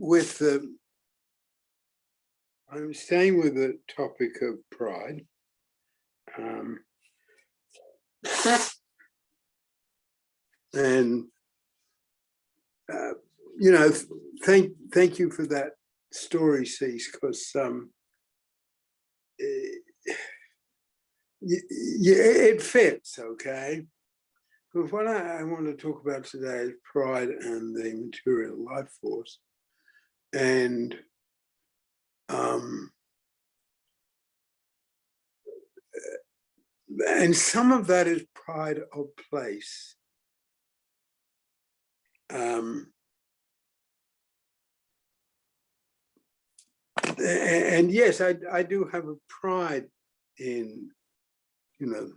with the, I'm staying with the topic of pride. And you know, thank you for that story, Cease, because it fits, okay? Because what I want to talk about today is pride and the material life force, and some of that is pride of place. And yes, I do have a pride in, you know,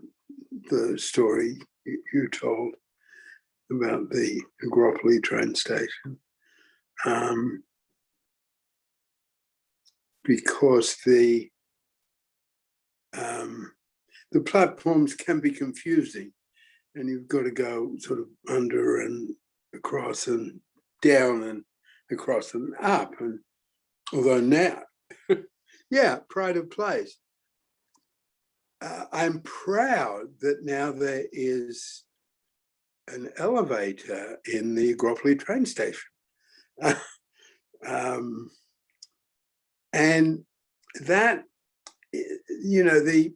the story you told about the Agropoli train station, because the platforms can be confusing, and you've got to go sort of under and across and down and across and up. And although now, yeah, pride of place. I'm proud that now there is an elevator in the Agropoli train station. And that, you know, the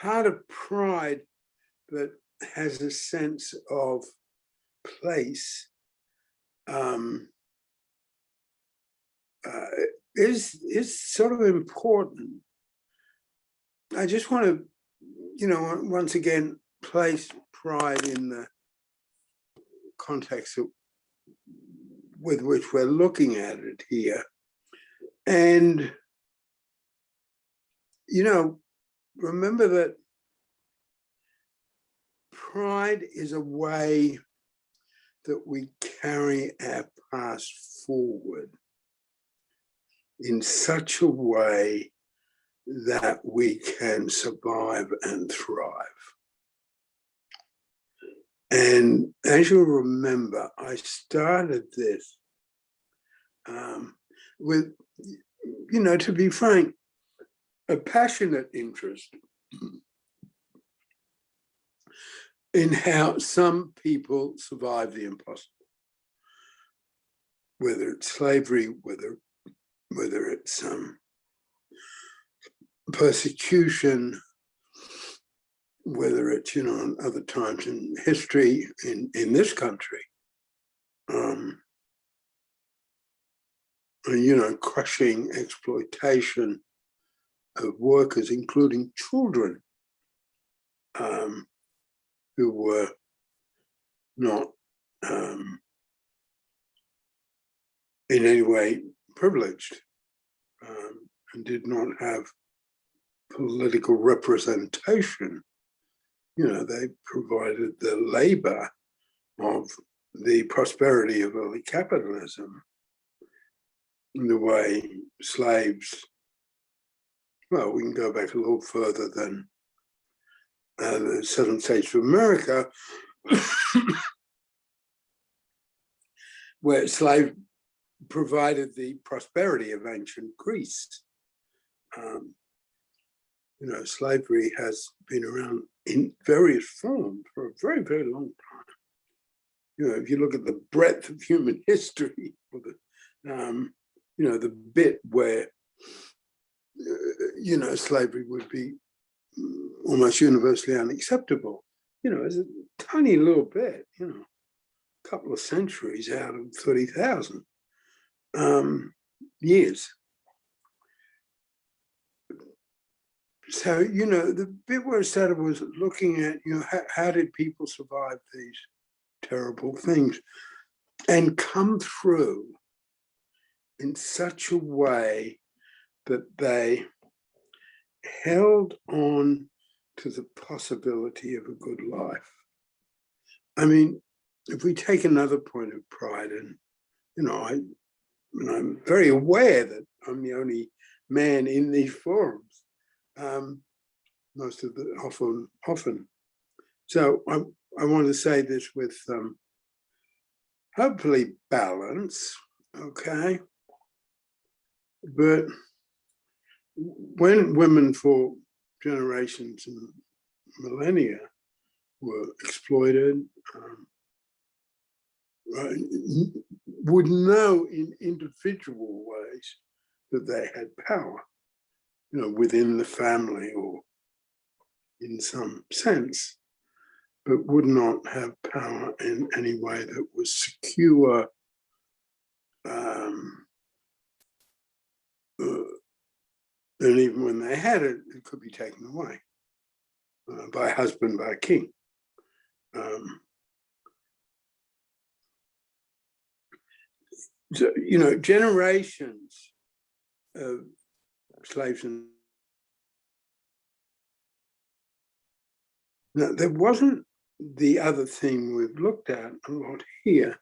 part of pride that has a sense of place is sort of important. I just want to, you know, once again, place pride in the context with which we're looking at it here. And, you know, remember that pride is a way that we carry our past forward in such a way that we can survive and thrive. And as you'll remember, I started this with, you know, to be frank, a passionate interest in how some people survive the impossible, whether it's slavery, whether it's persecution, whether it's, you know, other times in history in this country, you know, crushing exploitation of workers, including children, who were not in any way privileged, and did not have political representation. You know, they provided the labor of the prosperity of early capitalism, in the way slaves, well, we can go back a little further than the southern states of America, where slaves provided the prosperity of ancient Greece. You know, slavery has been around in various forms for a very, very long time. You know, if you look at the breadth of human history, or the, you know, the bit where, you know, slavery would be almost universally unacceptable, you know, it's a tiny little bit, you know, a couple of centuries out of 30,000 years. So, you know, the bit where I started was looking at, you know, how did people survive these terrible things and come through in such a way that they held on to the possibility of a good life. I mean, if we take another point of pride, and, you know, I'm very aware that I'm the only man in these forums, most of the often. So I want to say this with hopefully balance, okay? But when women for generations and millennia were exploited, would know in individual ways that they had power, within the family or in some sense, but would not have power in any way that was secure, and even when they had it, it could be taken away by a husband, by a king. So, generations of slaves, and now, there wasn't the other thing we've looked at a lot here.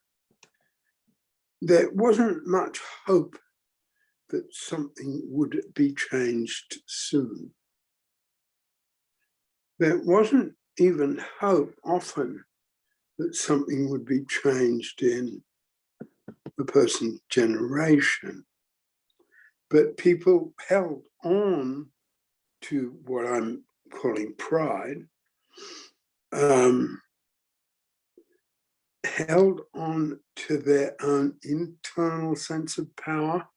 There wasn't much hope that something would be changed soon. There wasn't even hope often that something would be changed in the person's generation. But people held on to what I'm calling pride, held on to their own internal sense of power,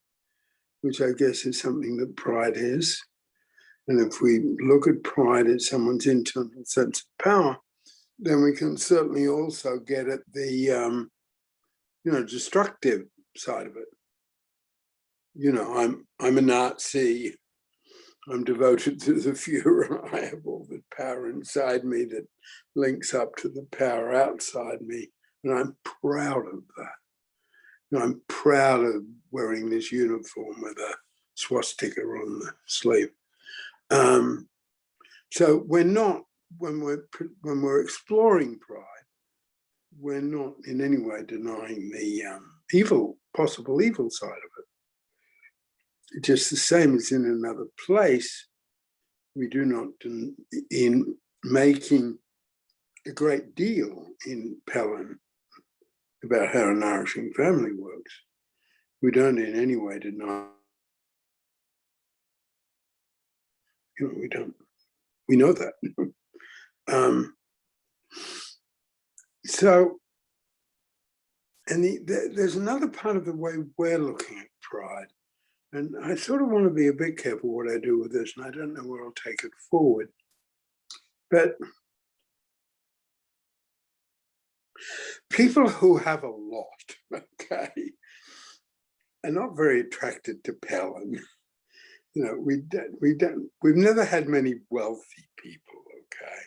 which I guess is something that pride is. And if we look at pride as someone's internal sense of power, then we can certainly also get at the destructive side of it. I'm a Nazi. I'm devoted to the Fuhrer. I have all the power inside me that links up to the power outside me, and I'm proud of that. I'm proud of wearing this uniform with a swastika on the sleeve. So we're not, when we're exploring pride, we're not in any way denying the possible evil side of it. Just the same as in another place, we do not, in making a great deal in Pelham about how a nourishing family works, we don't in any way deny, we know that. So, and there's another part of the way we're looking at pride, and I sort of want to be a bit careful what I do with this, and I don't know where I'll take it forward. But people who have a lot, okay, are not very attracted to Pelham. We've never had many wealthy people, okay,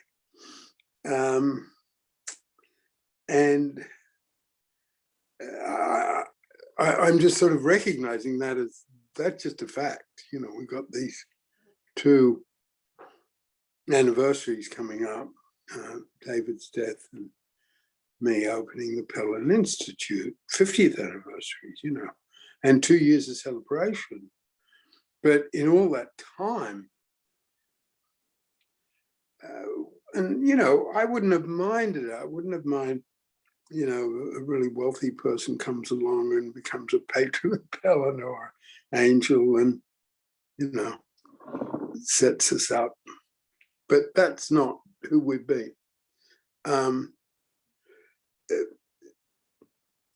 and I'm just sort of recognizing that as that's just a fact. We've got these 2 anniversaries coming up, David's death and me opening the Pelham Institute, 50th anniversaries, and 2 years of celebration. But in all that time, and I wouldn't have minded it. I wouldn't have minded, a really wealthy person comes along and becomes a patron of Pelham or angel and, sets us up. But that's not who we've been.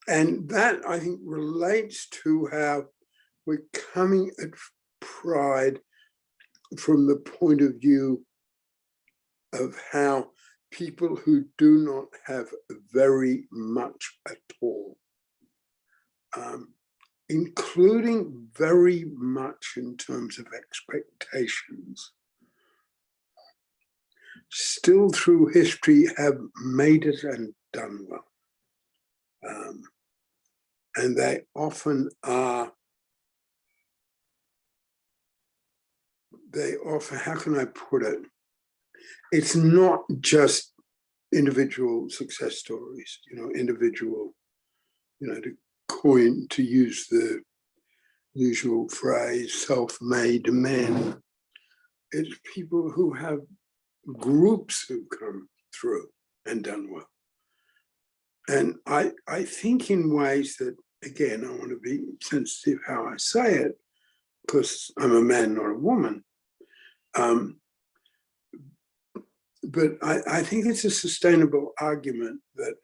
And that, I think, relates to how we're coming at pride from the point of view of how people who do not have very much at all, including very much in terms of expectations, still through history have made it and done well. And they often are, how can I put it? It's not just individual success stories, individual, to use the usual phrase, self-made men. It's people who have groups who come through and done well. And I think in ways that again, I want to be sensitive how I say it, because I'm a man, not a woman. But I think it's a sustainable argument that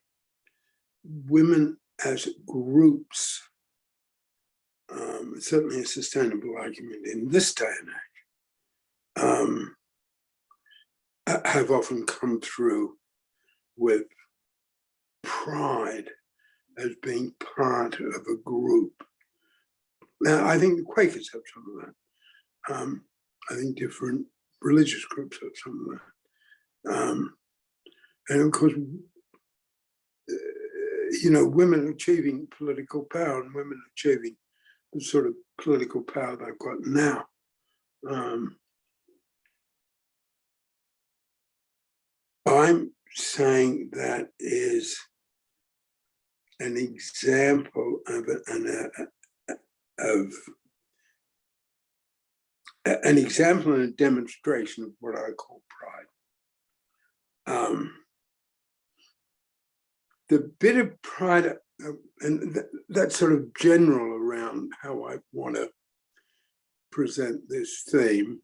women as groups, certainly a sustainable argument in this day and age, have often come through with pride as being part of a group. Now, I think the Quakers have some of that. I think different religious groups have some of that. And of course, women achieving political power and women achieving the sort of political power they've got now. I'm saying that is an example of an example and a demonstration of what I call pride. The bit of pride, and that's sort of general around how I want to present this theme,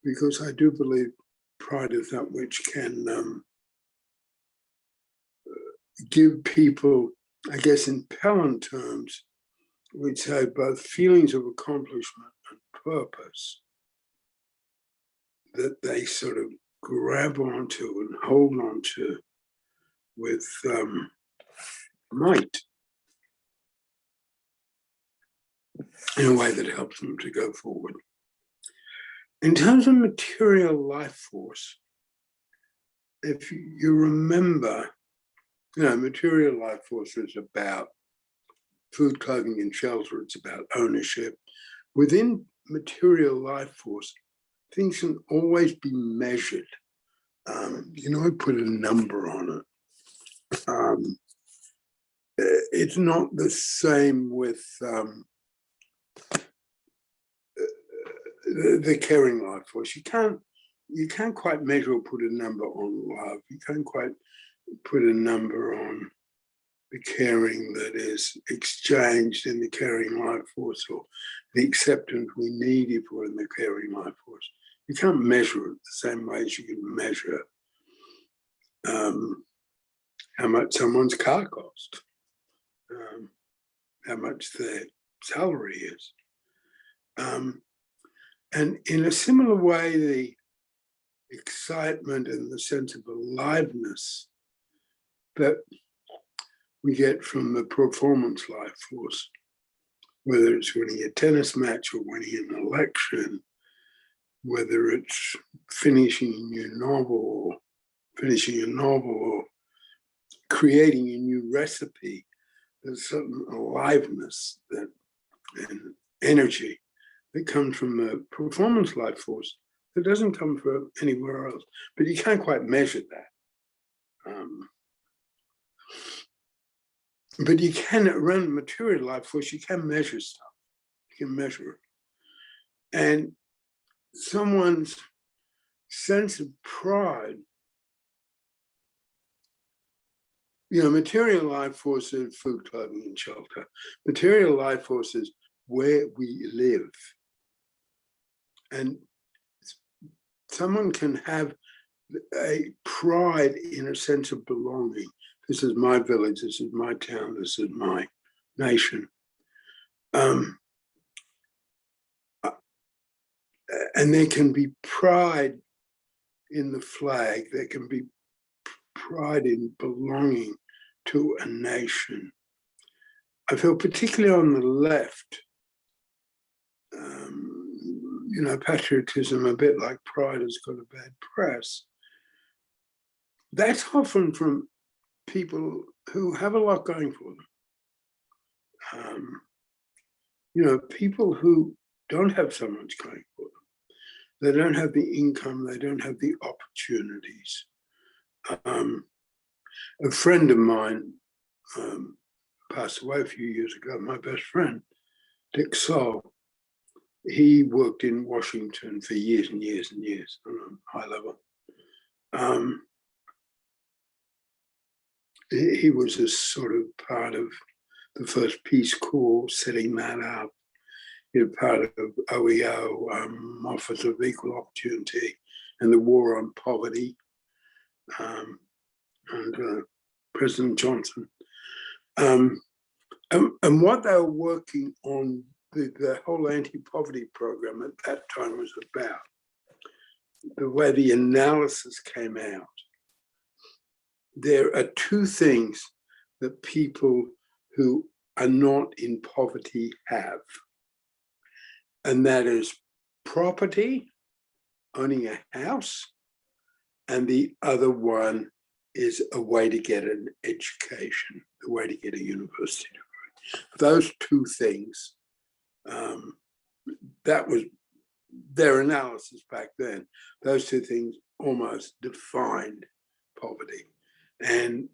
because I do believe pride is that which can give people, I guess in Pelham terms, we'd say both feelings of accomplishment and purpose that they sort of grab onto and hold onto with might, in a way that helps them to go forward. In terms of material life force, if you remember, material life force is about food, clothing, and shelter. It's about ownership. Within material life force, things can always be measured. Put a number on it. It's not the same with the caring life force. You can't quite measure or put a number on love. You can't quite put a number on the caring that is exchanged in the caring life force, or the acceptance we need if we're in the caring life force. You can't measure it the same way as you can measure how much someone's car cost, how much their salary is. And in a similar way, the excitement and the sense of aliveness that we get from the performance life force, whether it's winning a tennis match or winning an election, whether it's finishing a new novel, or creating a new recipe, there's certain aliveness and energy that comes from the performance life force that doesn't come from anywhere else. But you can't quite measure that. But you can run material life force, you can measure stuff. You can measure it. And someone's sense of pride, material life force is food, clothing, and shelter. Material life force is where we live. And someone can have a pride in a sense of belonging. This is my village, this is my town, this is my nation. And there can be pride in the flag, there can be pride in belonging to a nation. I feel particularly on the left, patriotism, a bit like pride, has got a bad press. That's often from people who have a lot going for them. People who don't have so much going for them. They don't have the income, they don't have the opportunities. A friend of mine passed away a few years ago, my best friend, Dick Saul. He worked in Washington for years and years and years on a high level. He was a sort of part of the first Peace Corps, setting that up. You're part of OEO, Office of Equal Opportunity, and the War on Poverty, and President Johnson. And what they were working on, the whole anti-poverty program at that time was about, the way the analysis came out. There are two things that people who are not in poverty have, and that is property, owning a house, and the other one is a way to get an education, a way to get a university degree. Those two things, that was their analysis back then. Those two things almost defined poverty. And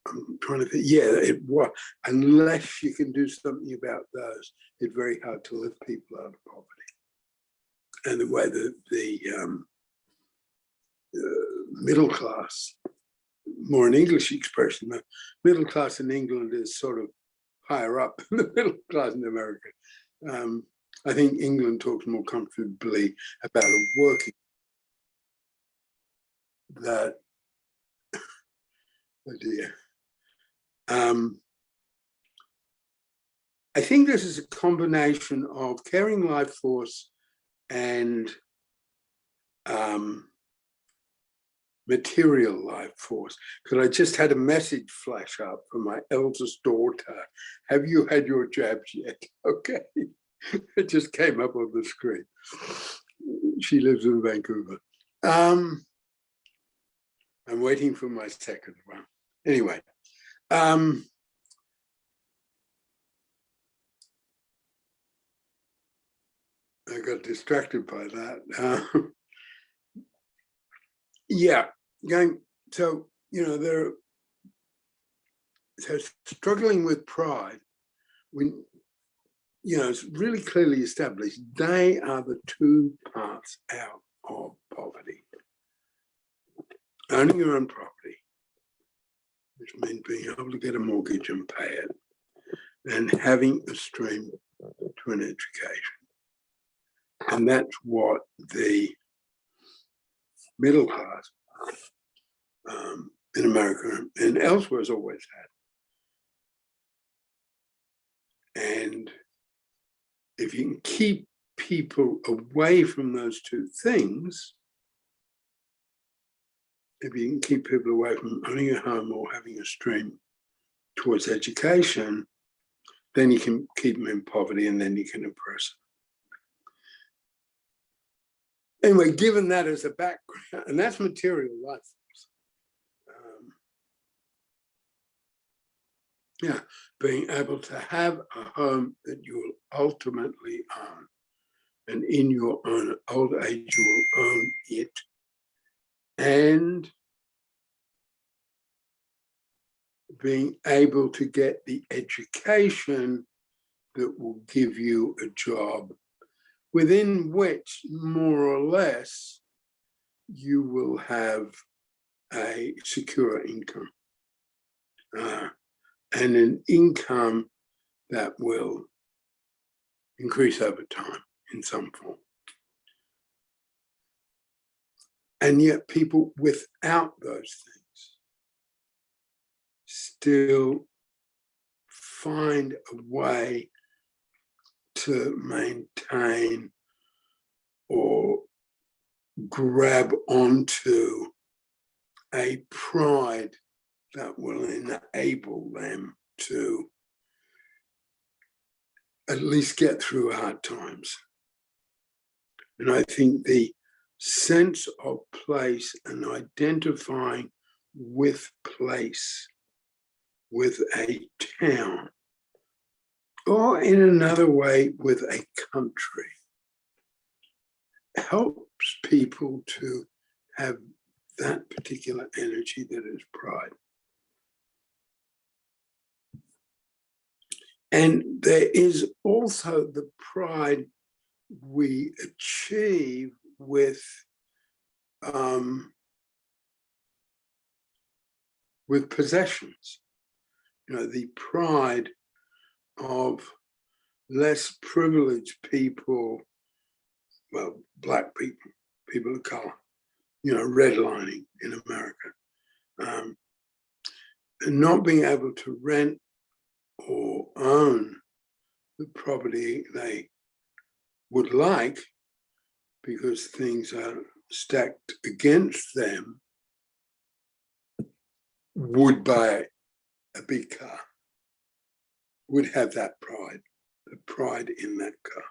I'm trying to think, yeah, it was, unless you can do something about those, it's very hard to lift people out of poverty. And the way that the middle class, more an English expression, the middle class in England is sort of higher up than the middle class in America. I think England talks more comfortably about a working that, oh dear. I think this is a combination of caring life force and material life force. Because I just had a message flash up from my eldest daughter. Have you had your jabs yet? Okay. It just came up on the screen. She lives in Vancouver. I'm waiting for my second one. Anyway, I got distracted by that. Yeah, so, you know, they're struggling with pride. When, you know, it's really clearly established, they are the two parts out of poverty. Owning your own property, which means being able to get a mortgage and pay it, and having a stream to an education. And that's what the middle class in America and elsewhere has always had. And if you can keep people away from those two things, if you can keep people away from owning a home or having a stream towards education, then you can keep them in poverty and then you can oppress them. Anyway, given that as a background, and that's material life force. Yeah, being able to have a home that you will ultimately own, and in your own old age you will own it, and being able to get the education that will give you a job within which, more or less, you will have a secure income, and an income that will increase over time in some form. And yet people without those things still find a way to maintain or grab onto a pride that will enable them to at least get through hard times. And I think the sense of place and identifying with place, with a town, or in another way, with a country, helps people to have that particular energy that is pride. And there is also the pride we achieve with possessions. You know, the pride of less privileged people, well, black people, people of color, redlining in America, and not being able to rent or own the property they would like because things are stacked against them, would buy a big car, would have that pride, the pride in that car.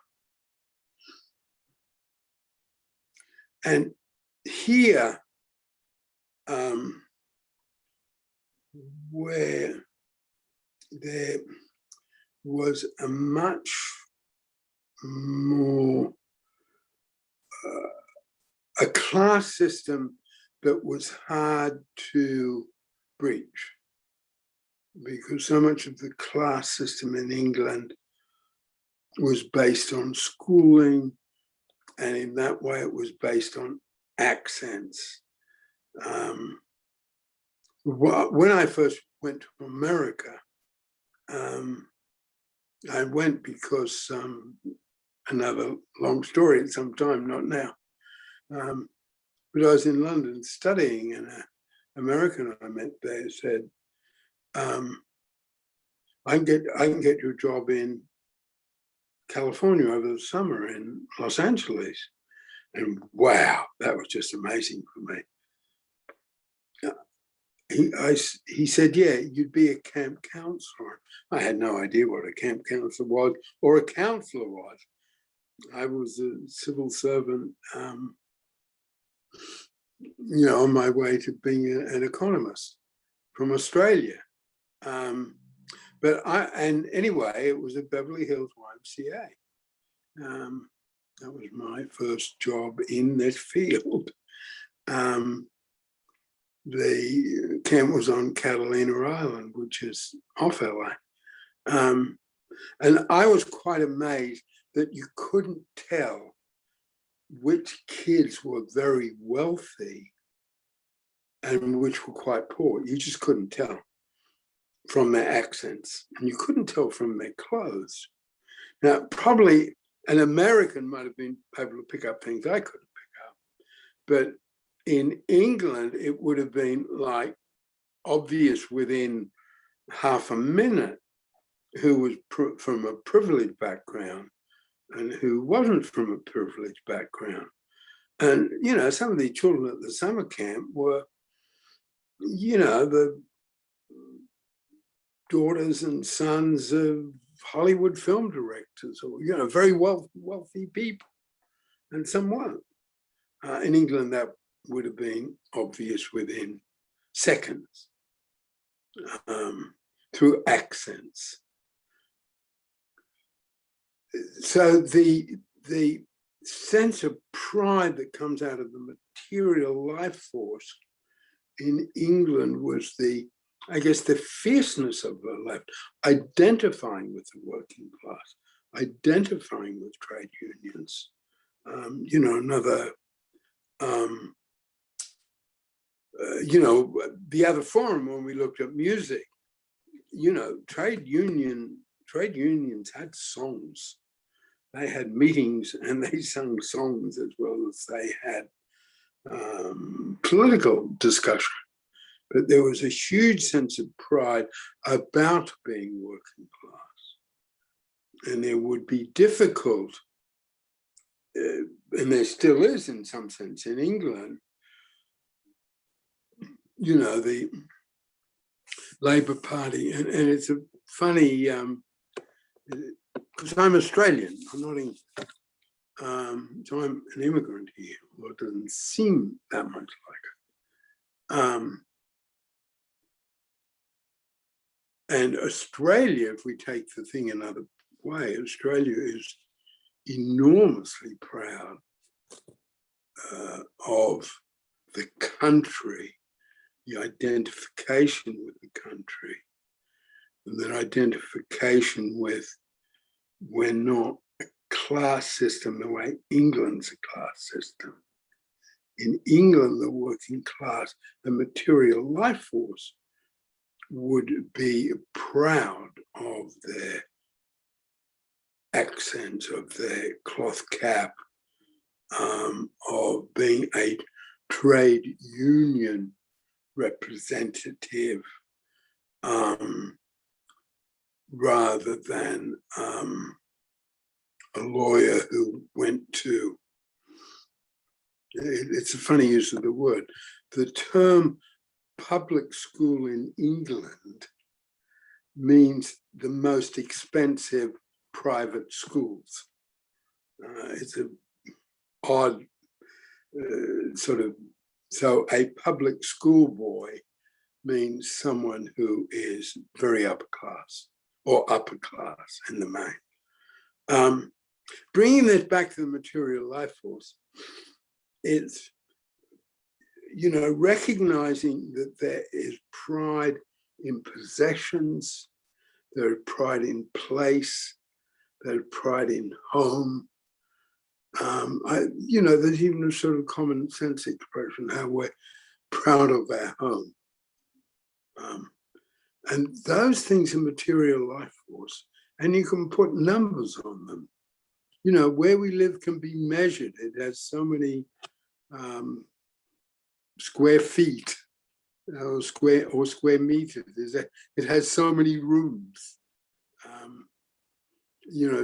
And here, where there was a much more, a class system that was hard to breach, because so much of the class system in England was based on schooling, and in that way it was based on accents. When I first went to America, I went because, another long story at some time, not now, but I was in London studying, and an American I met there said, I can get you a job in California over the summer, in Los Angeles. And wow, that was just amazing for me. He said, yeah, you'd be a camp counselor. I had no idea what a camp counselor was or a counselor was. I was a civil servant, on my way to being an economist from Australia. And anyway, it was at Beverly Hills YMCA. That was my first job in this field. The camp was on Catalina Island, which is off LA. And I was quite amazed that you couldn't tell which kids were very wealthy and which were quite poor. You just couldn't tell from their accents, and you couldn't tell from their clothes. Now, probably an American might have been able to pick up things I couldn't pick up, but in England, it would have been like obvious within half a minute who was from a privileged background and who wasn't from a privileged background. And, some of the children at the summer camp were, the daughters and sons of Hollywood film directors, or, very wealthy people, and some weren't. In England, that would have been obvious within seconds, through accents. So the sense of pride that comes out of the material life force in England was the fierceness of the left, identifying with the working class, identifying with trade unions. The other forum, when we looked at music, trade unions had songs. They had meetings and they sung songs as well as they had political discussion. But there was a huge sense of pride about being working class. And there would be difficult, and there still is in some sense in England, the Labour Party, and it's a funny, because I'm Australian, I'm not English, so I'm an immigrant here. Well, it doesn't seem that much like it. And Australia, if we take the thing another way, Australia is enormously proud of the country, the identification with the country, and that identification with, we're not a class system the way England's a class system. In England, the working class, the material life force, would be proud of their accents of their cloth cap, of being a trade union representative, rather than a lawyer who went to, it's a funny use of the word, the term public school in England means the most expensive private schools. It's an odd sort of, so a public school boy means someone who is very upper class or upper class in the main. Bringing this back to the material life force, it's, recognizing that there is pride in possessions, there's pride in place, there's pride in home. There's even a sort of common sense expression how we're proud of our home. And those things are material life force, and you can put numbers on them. Where we live can be measured. It has so many square feet or square meters. It has so many rooms.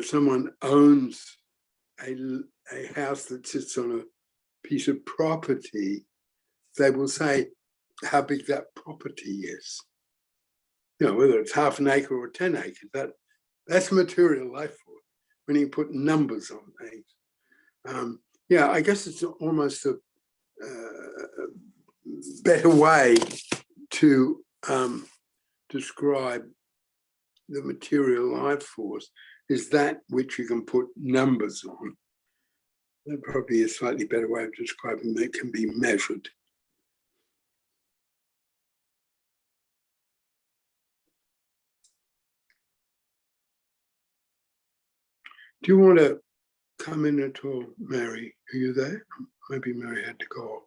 Someone owns a house that sits on a piece of property, they will say how big that property is. Whether it's half an acre or 10 acres, that's material life force when you put numbers on things. I guess it's almost a better way to describe the material life force is that which you can put numbers on. That probably is a slightly better way of describing that can be measured. Do you want to come in at all, Mary? Are you there? Maybe Mary had to go off.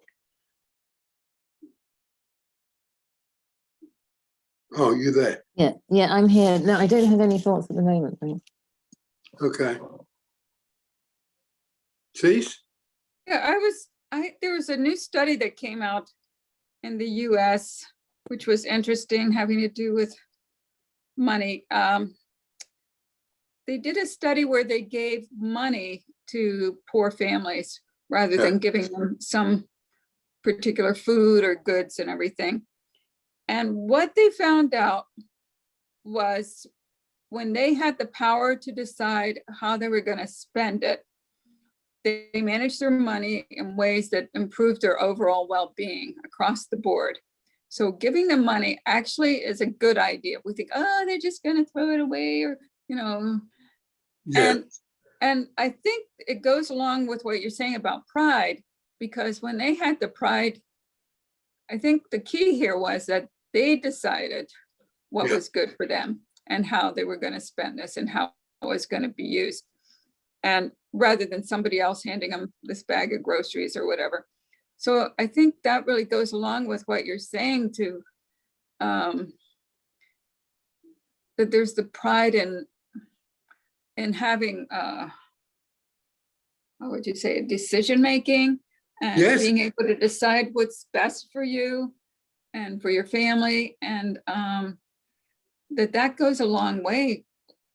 Oh, you there? Yeah, I'm here. No, I don't have any thoughts at the moment. Thanks. Okay. Cease? Yeah, there was a new study that came out in the US, which was interesting, having to do with money. They did a study where they gave money to poor families rather than giving them some particular food or goods and everything. And what they found out was when they had the power to decide how they were going to spend it, they managed their money in ways that improved their overall well-being across the board. So giving them money actually is a good idea. We think, oh, they're just going to throw it away, or, and I think it goes along with what you're saying about pride, because when they had the pride, I think the key here was that they decided what was good for them and how they were going to spend this and how it was going to be used. And rather than somebody else handing them this bag of groceries or whatever. So I think that really goes along with what you're saying too, that there's the pride in having, how would you say, decision-making and being able to decide what's best for you and for your family. And that goes a long way,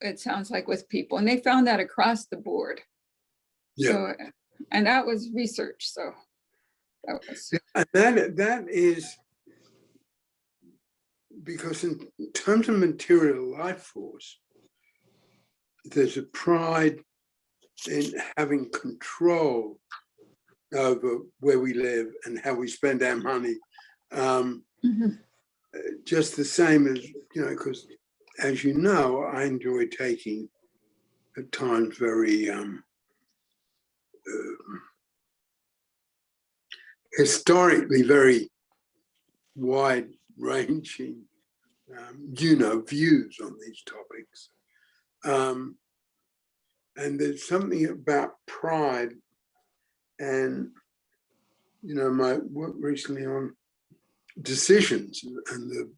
it sounds like, with people. And they found that across the board. So, and that was research. So that was. And that is because in terms of material life force, there's a pride in having control over where we live and how we spend our money. Just the same as, because as you know, I enjoy taking at times very historically very wide-ranging, views on these topics. And there's something about pride, and my work recently on decisions and the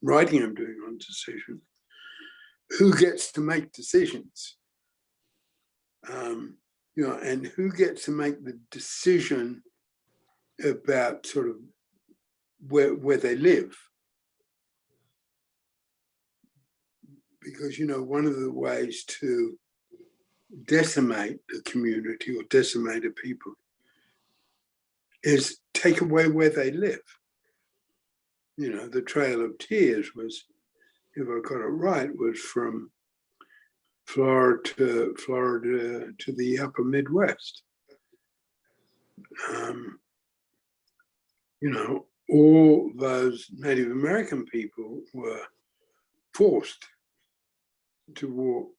writing I'm doing on decision. who gets to make decisions, and who gets to make the decision about sort of where they live. Because, one of the ways to decimate a community or decimate a people is take away where they live. The Trail of Tears was, if I got it right, was from Florida to the upper Midwest. All those Native American people were forced to walk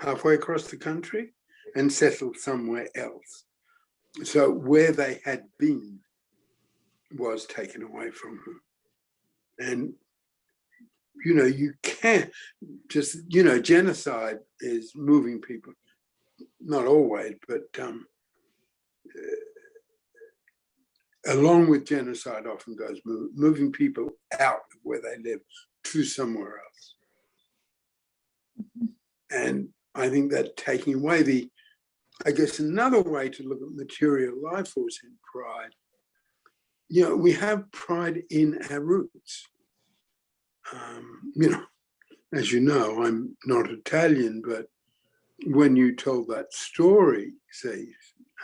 halfway across the country and settle somewhere else. So where they had been was taken away from them. And, you can't just, genocide is moving people, not always, but along with genocide often goes moving people out of where they live to somewhere else. And I think that taking away I guess another way to look at material life force in pride, we have pride in our roots. As you know, I'm not Italian, but when you told that story, say,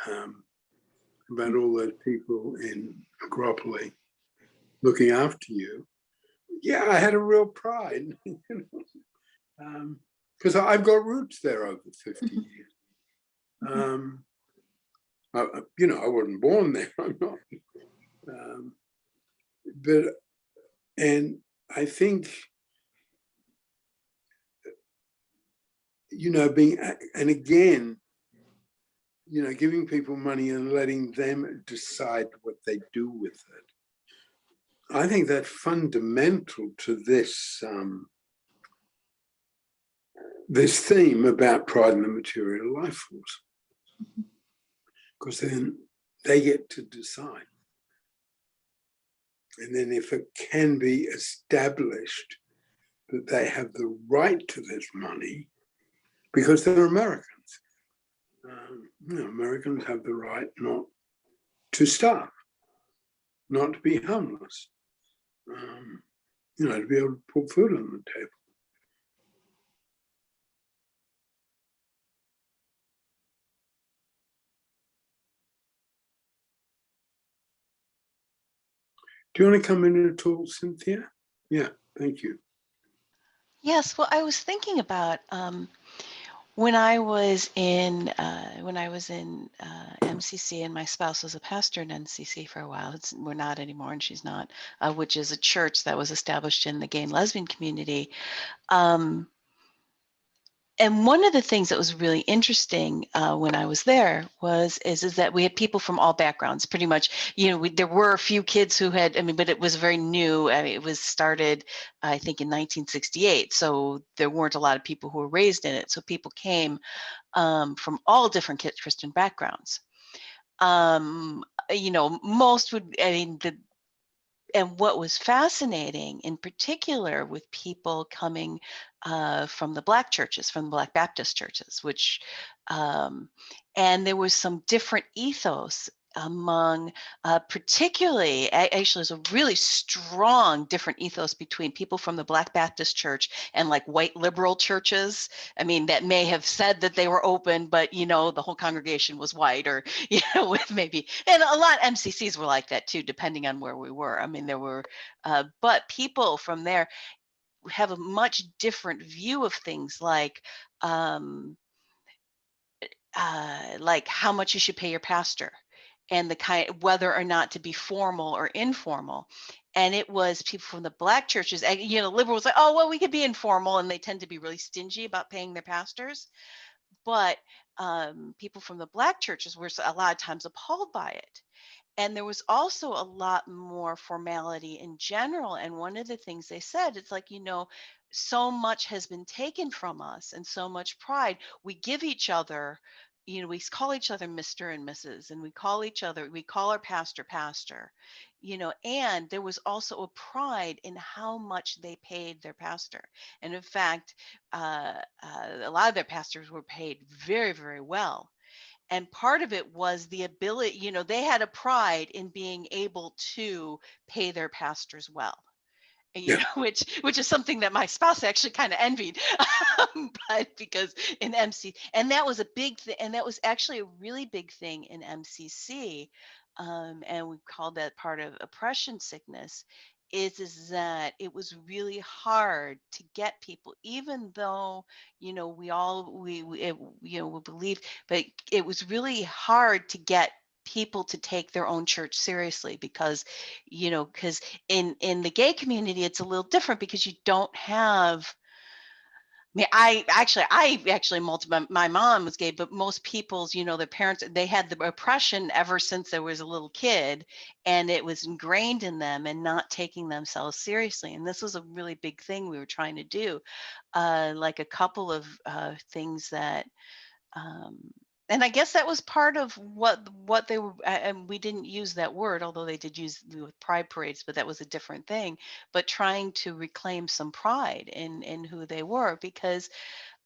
about all those people in Agropoli looking after you, yeah, I had a real pride, because I've got roots there over 50 years. I wasn't born there, I'm not. And I think, and again, giving people money and letting them decide what they do with it. I think that's fundamental to this this theme about pride in the material life force, because then they get to decide. And then if it can be established that they have the right to this money, because they're Americans. Americans have the right not to starve, not to be homeless, to be able to put food on the table. Do you want to come in at all, Cynthia? Yeah, thank you. Yes, well, I was thinking about when I was in MCC, and my spouse was a pastor in MCC for a while. We're not anymore, and she's not, which is a church that was established in the gay and lesbian community. And one of the things that was really interesting when I was there is that we had people from all backgrounds, pretty much. There were a few kids who had, but it was very new. It was started, I think, in 1968. So there weren't a lot of people who were raised in it. So people came from all different Christian backgrounds. Most would, and what was fascinating in particular with people coming from the Black churches, from the Black Baptist churches, and there was some different ethos among, particularly, actually there's a really strong different ethos between people from the Black Baptist church and like white liberal churches. That may have said that they were open, but the whole congregation was white, or with maybe, and a lot of MCCs were like that too, depending on where we were. There were, but people from there have a much different view of things, like how much you should pay your pastor, and whether or not to be formal or informal. And it was people from the Black churches, liberals, like, oh, well, we could be informal, and they tend to be really stingy about paying their pastors. But people from the Black churches were a lot of times appalled by it. And there was also a lot more formality in general. And one of the things they said, it's like, so much has been taken from us, and so much pride. We give each other, we call each other Mr. and Mrs., and we call our pastor, and there was also a pride in how much they paid their pastor. And in fact, a lot of their pastors were paid very, very well. And part of it was the ability, they had a pride in being able to pay their pastors well. Yeah. Which is something that my spouse actually kind of envied, but because in MC, and that was a big thing, and that was actually a really big thing in MCC, and we called that part of oppression sickness, is that it was really hard to get people, even though we believed, but it was really hard to get people to take their own church seriously, because in the gay community it's a little different, because you don't have, I actually my mom was gay, but most people's, their parents, they had the oppression ever since there was a little kid, and it was ingrained in them, and not taking themselves seriously. And this was a really big thing we were trying to do, like a couple of things that and I guess that was part of what they were, and we didn't use that word, although they did use with pride parades, but that was a different thing. But trying to reclaim some pride in who they were, because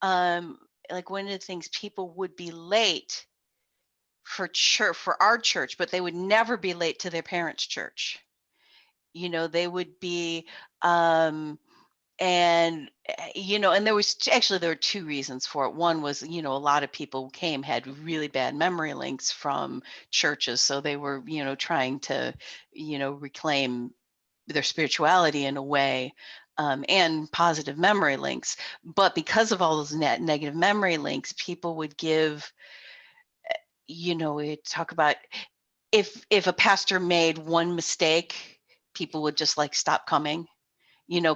like one of the things, people would be late for church, for our church, but they would never be late to their parents' church. They would be and and there were two reasons for it. One was, a lot of people had really bad memory links from churches, so they were trying to reclaim their spirituality in a way, and positive memory links. But because of all those negative memory links, people would give, we talk about, if a pastor made one mistake, people would just like stop coming.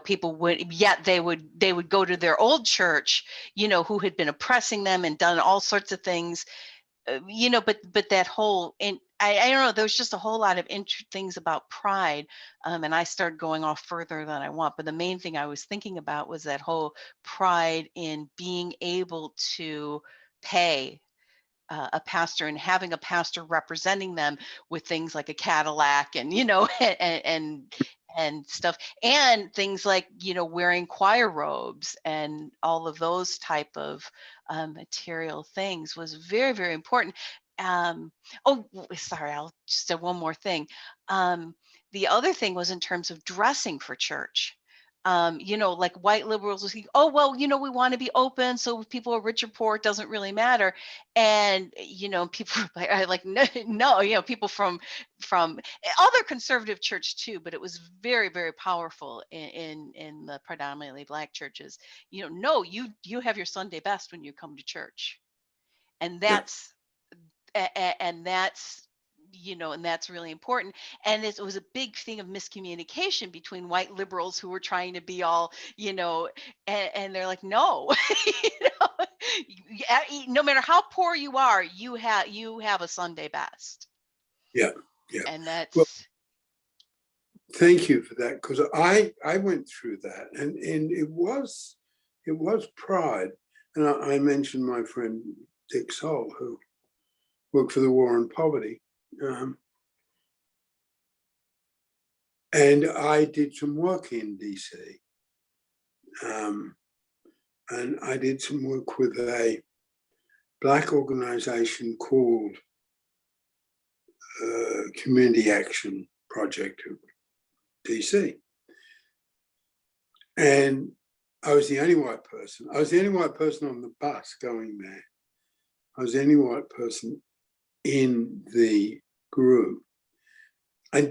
People would, yet they would go to their old church, who had been oppressing them and done all sorts of things, but that whole, and I don't know, there was just a whole lot of things about pride, and I started going off further than I want, but the main thing I was thinking about was that whole pride in being able to pay a pastor, and having a pastor representing them with things like a Cadillac, and and stuff, and things like wearing choir robes, and all of those type of material things was very, very important. Oh, sorry, I'll just add one more thing. The other thing was in terms of dressing for church. Like white liberals will think, oh, well, we want to be open, so if people are rich or poor, it doesn't really matter. And, people are like, no, people from other conservative church too, but it was very, very powerful in the predominantly Black churches. No, you have your Sunday best when you come to church. And that's, and that's, and that's really important. And it was a big thing of miscommunication between white liberals who were trying to be all, and they're like, no, no matter how poor you are, you have a Sunday best. Yeah. And that's, well, thank you for that, because I went through that, and it was pride. And I mentioned my friend Dick Soll, who worked for the War on Poverty. And I did some work in DC. And I did some work with a Black organization called Community Action Project of DC. And I was the only white person. I was the only white person on the bus going there. I was the only white person in the group. I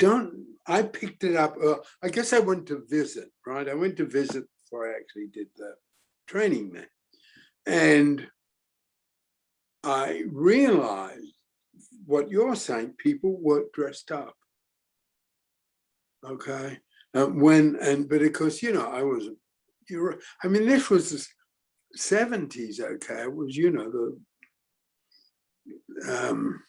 picked it up. I guess I went to visit, right? I went to visit before I actually did the training there. And I realized what you're saying, people were dressed up. Okay. But of course, this was the 70s, okay? It was, the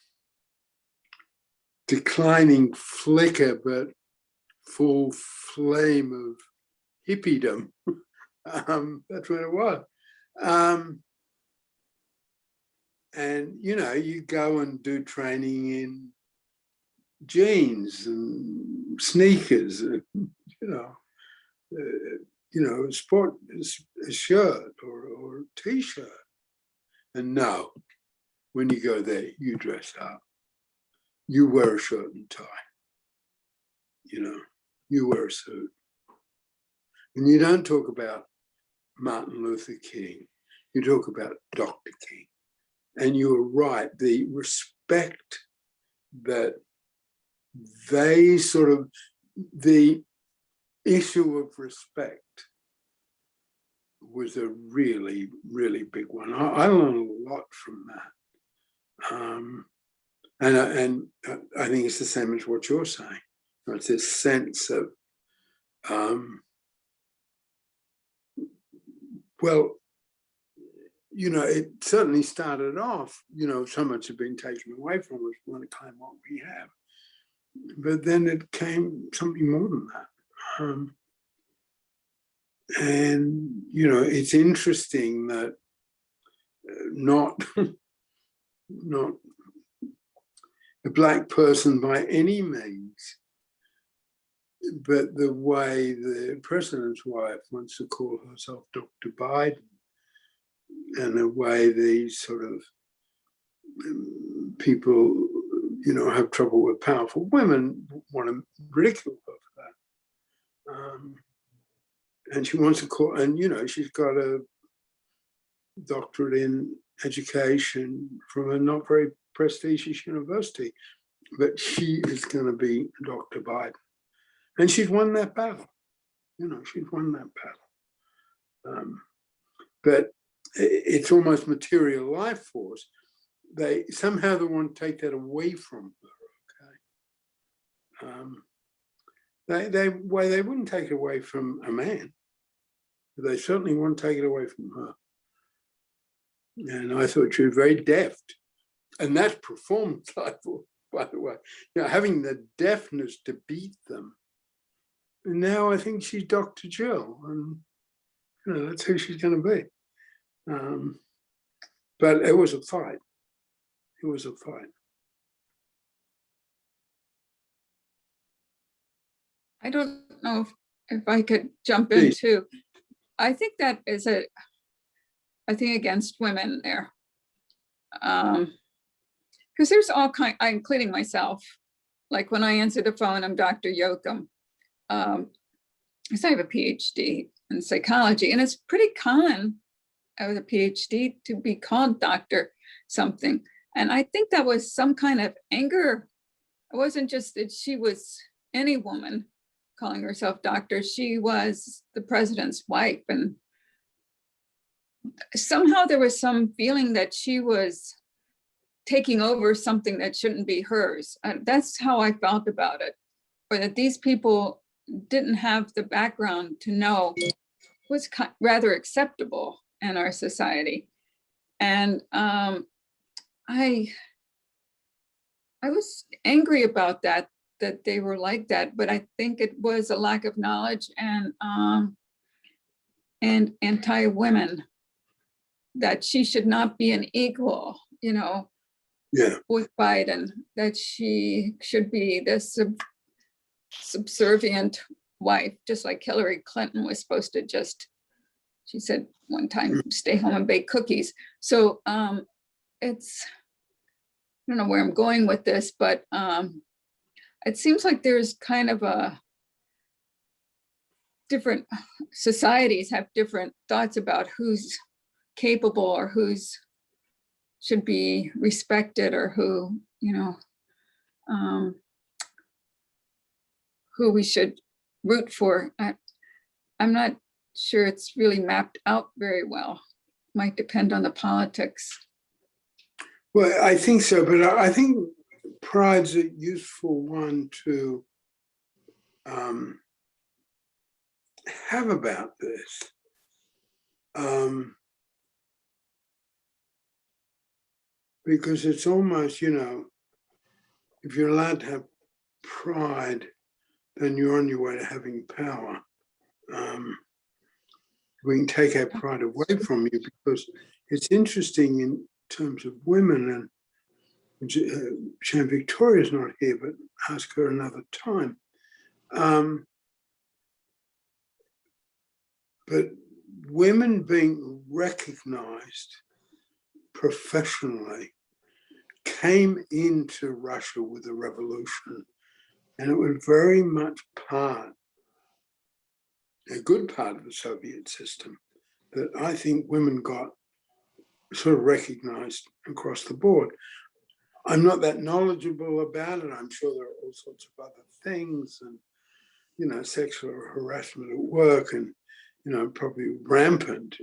declining flicker, but full flame of hippiedom. That's what it was. And, you go and do training in jeans and sneakers, and, sport a shirt or a t-shirt. And now, when you go there, you dress up. You wear a shirt and tie. You wear a suit. And you don't talk about Martin Luther King. You talk about Dr. King. And you were right, the respect that they the issue of respect was a really, really big one. I learned a lot from that. And I think it's the same as what you're saying. It's this sense of, it certainly started off, so much had been taken away from us. We want to claim what we have. But then it came something more than that. And, it's interesting that not a Black person by any means, but the way the president's wife wants to call herself Dr. Biden, and the way these sort of people, have trouble with powerful women, want to ridicule her for that. And she wants to call, and she's got a doctorate in education from a not very prestigious university, but she is going to be Dr. Biden. And she's won that battle. She's won that battle. But it's almost material life force. They want to take that away from her. Okay. They wouldn't take it away from a man. They certainly won't take it away from her. And I thought she was very deft. And that's performance, I thought, by the way. Having the deftness to beat them. And now I think she's Dr. Jill. And that's who she's going to be. But it was a fight. It was a fight. I don't know if I could jump in too. I think that is a thing against women there. Because there's all kinds, including myself. Like when I answer the phone, I'm Dr. Yoakum. Because I have a PhD in psychology, and it's pretty common with a PhD to be called Dr. something. And I think that was some kind of anger. It wasn't just that she was any woman calling herself doctor. She was the president's wife. And somehow there was some feeling that she was taking over something that shouldn't be hers. That's how I felt about it. Or that these people didn't have the background to know what's rather acceptable in our society. And I was angry about that they were like that, but I think it was a lack of knowledge and anti-women, that she should not be an equal, with Biden, that she should be this subservient wife, just like Hillary Clinton was supposed to she said one time, stay home and bake cookies. So I don't know where I'm going with this, but it seems like there's kind of different societies have different thoughts about who's capable or who's should be respected, or who we should root for. I'm not sure it's really mapped out very well. Might depend on the politics. Well, I think so, but I think pride's a useful one to have about this. Because it's almost, if you're allowed to have pride, then you're on your way to having power. We can take our pride away from you, because it's interesting in terms of women, Shame Victoria's not here, but ask her another time. But women being recognized professionally came into Russia with the revolution, and it was very much a good part of the Soviet system that I think women got sort of recognized across the board. I'm not that knowledgeable about it. I'm sure there are all sorts of other things, and, you know, sexual harassment at work, and, you know, probably rampant.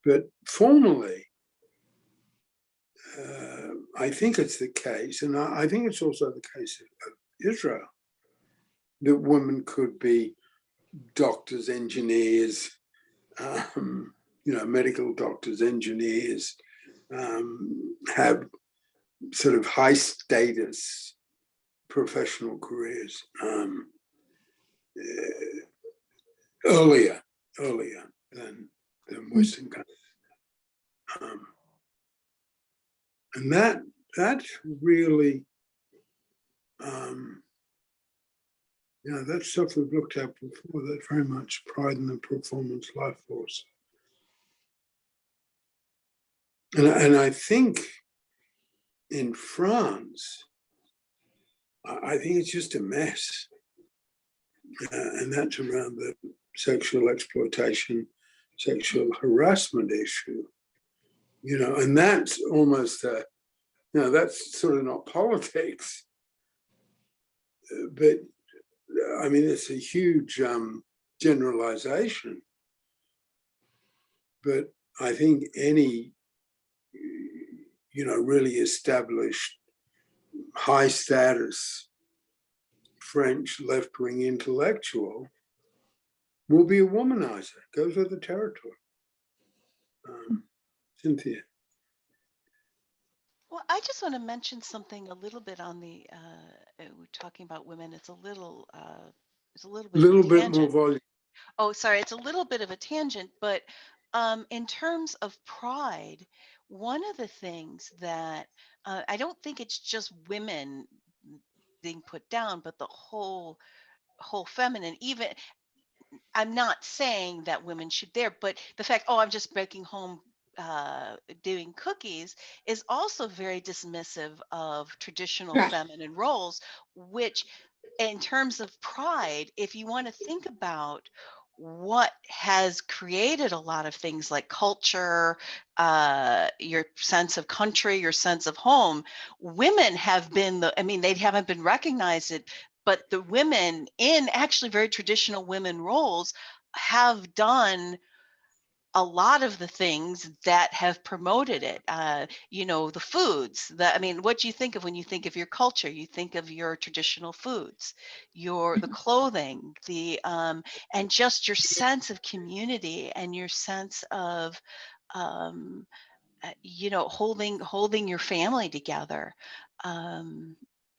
But formally, I think it's the case, and I think it's also the case of Israel, that women could be doctors, engineers, you know, medical doctors, engineers, have sort of high status professional careers earlier than Western countries. And that's really, you know, that's stuff we've looked at before, that very much pride in the performance life force. And I think in France, I think it's just a mess. And that's around the sexual exploitation, sexual harassment issue. You know, and that's almost you know, that's sort of not politics, but I mean, it's a huge generalization. But I think any, you know, really established high status French left-wing intellectual will be a womanizer. Goes with the territory. Cynthia. Well, I just want to mention something a little bit on the we're talking about women. It's a little bit of a Little bit more tangent. volume. Oh, sorry, it's a little bit of a tangent, but in terms of pride, one of the things that I don't think it's just women being put down, but the whole feminine, even I'm not saying that women should there, but the fact, oh, I'm just baking home doing cookies is also very dismissive of traditional Right. feminine roles, which in terms of pride, if you want to think about what has created a lot of things like culture, your sense of country, your sense of home, women have been I mean, they haven't been recognized, but the women in actually very traditional women roles have done a lot of the things that have promoted it. You know, the foods that, I mean, what do you think of when you think of your culture? You think of your traditional foods, the clothing, and just your sense of community and your sense of, you know, holding your family together.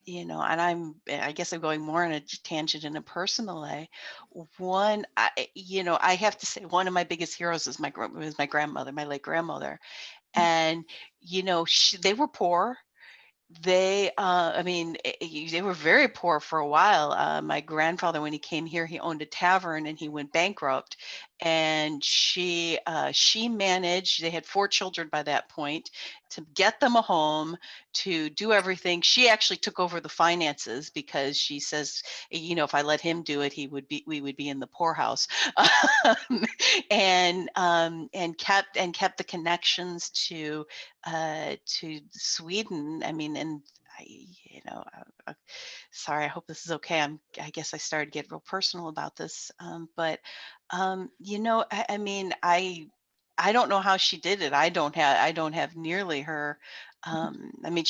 You know, and I guess I'm going more on a tangent in a personal way. You know, I have to say one of my biggest heroes is my grandmother, my late grandmother. And, you know, they were poor. I mean, they were very poor for a while. My grandfather, when he came here, he owned a tavern and he went bankrupt. And she managed, they had 4 children by that point, to get them a home, to do everything. She actually took over the finances because she says, you know, if I let him do it, we would be in the poorhouse. And kept the connections to Sweden. I mean, and you know, sorry, I hope this is okay. I guess I started to get real personal about this, but you know, I mean, I don't know how she did it. I don't have nearly her. I mean,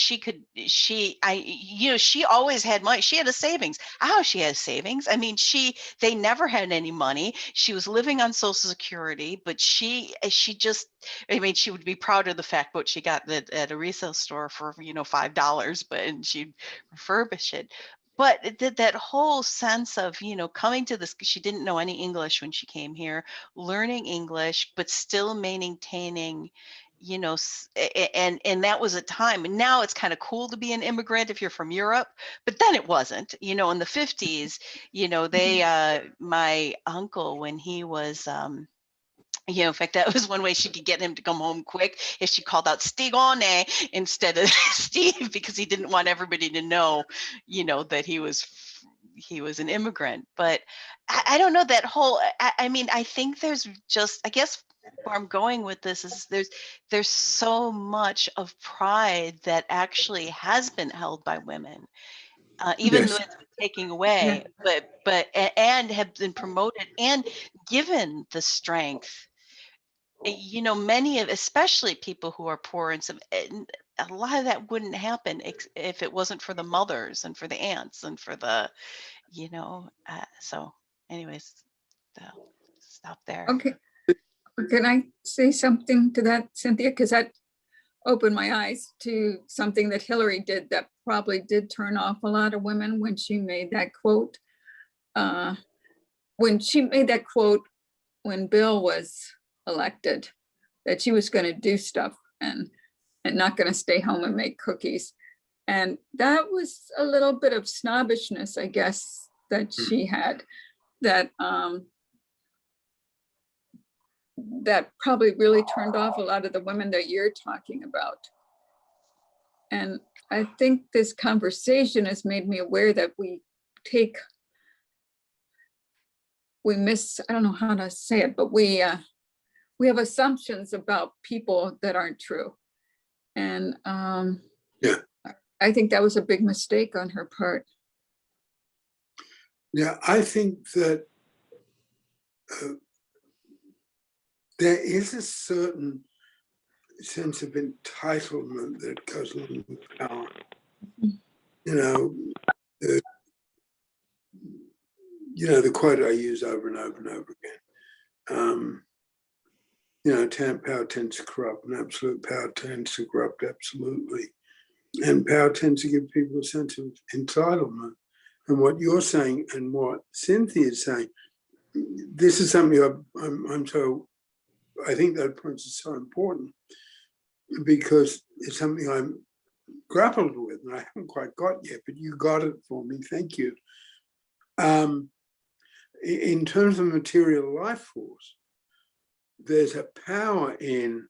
you know, she always had money. She had a savings. How she has savings? I mean, they never had any money. She was living on Social Security, but she just, I mean, she would be proud of the fact what she got at a resale store for, you know, $5, and she'd refurbish it. But that whole sense of, you know, coming to this, she didn't know any English when she came here, learning English, but still maintaining, you know, and that was a time, and now it's kind of cool to be an immigrant if you're from Europe, but then it wasn't, you know, in the 50s, you know, my uncle, when he was, you know, in fact, that was one way she could get him to come home quick, if she called out Stigone instead of Steve, because he didn't want everybody to know, you know, that he was an immigrant. But I don't know, that whole, I mean, I think there's just, I guess where I'm going with this is there's so much of pride that actually has been held by women, even though Yes. it's been taken away, and have been promoted and given the strength. You know, many of, especially people who are poor, and a lot of that wouldn't happen if it wasn't for the mothers and for the aunts and for the, you know, so anyways, I'll stop there. Okay, can I say something to that, Cynthia? Because that opened my eyes to something that Hillary did that probably did turn off a lot of women when she made that quote. When she made that quote, when Bill was elected, that she was going to do stuff and not going to stay home and make cookies. And that was a little bit of snobbishness, I guess, that she had, that that probably really turned off a lot of the women that you're talking about. And I think this conversation has made me aware that we miss, I don't know how to say it, but we have assumptions about people that aren't true. And Yeah. I think that was a big mistake on her part. Yeah, I think that there is a certain sense of entitlement that goes along with power. You know, the quote I use over and over and over again. You know, power tends to corrupt, and absolute power tends to corrupt absolutely. And power tends to give people a sense of entitlement. And what you're saying and what Cynthia is saying, this is something I think that point is so important, because it's something I'm grappled with and I haven't quite got yet, but you got it for me, thank you. In terms of material life force, there's a power in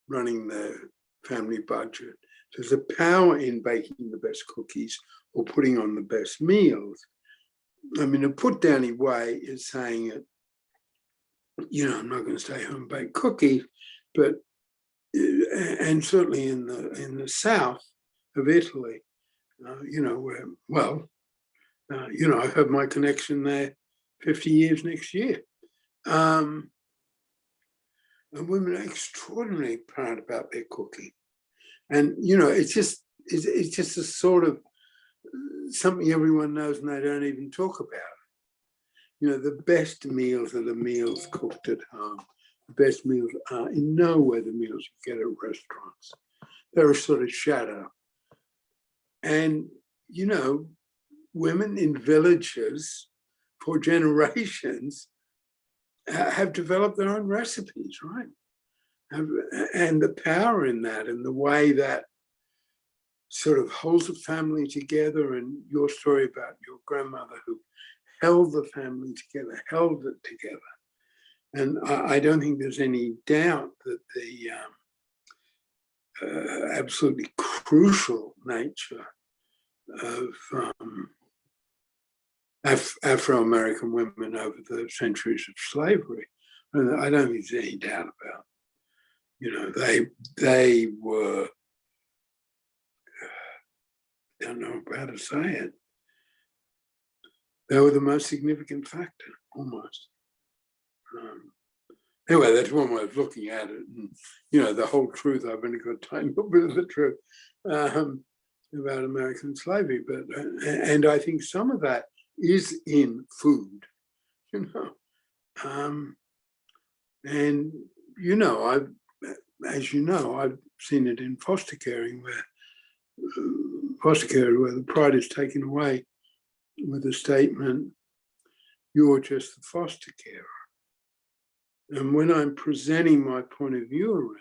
running the family budget. There's a power in baking the best cookies or putting on the best meals. I mean, a put-downy way is saying it, you know, I'm not going to stay home and bake cookies, but, and certainly in the south of Italy, you know, where, well, you know, I've had my connection there 50 years next year. And women are extraordinarily proud about their cooking. And, you know, it's just a sort of something everyone knows and they don't even talk about. You know, the best meals are the meals cooked at home. The best meals are in no way the meals you get at restaurants. They're a sort of shadow. And, you know, women in villages for generations have developed their own recipes, right? And the power in that and the way that sort of holds the family together, and your story about your grandmother who held the family together, held it together. And I don't think there's any doubt that the absolutely crucial nature of Afro-American women over the centuries of slavery, and I don't think there's any doubt about. You know, they were, I don't know how to say it, they were the most significant factor, almost. Anyway, that's one way of looking at it. And, you know, the whole truth, I've only got a tiny little bit of the truth about American slavery. But and I think some of that is in food, you know. And, you know, as you know, I've seen it in foster caring, where the pride is taken away with a statement, you're just the foster carer. And when I'm presenting my point of view around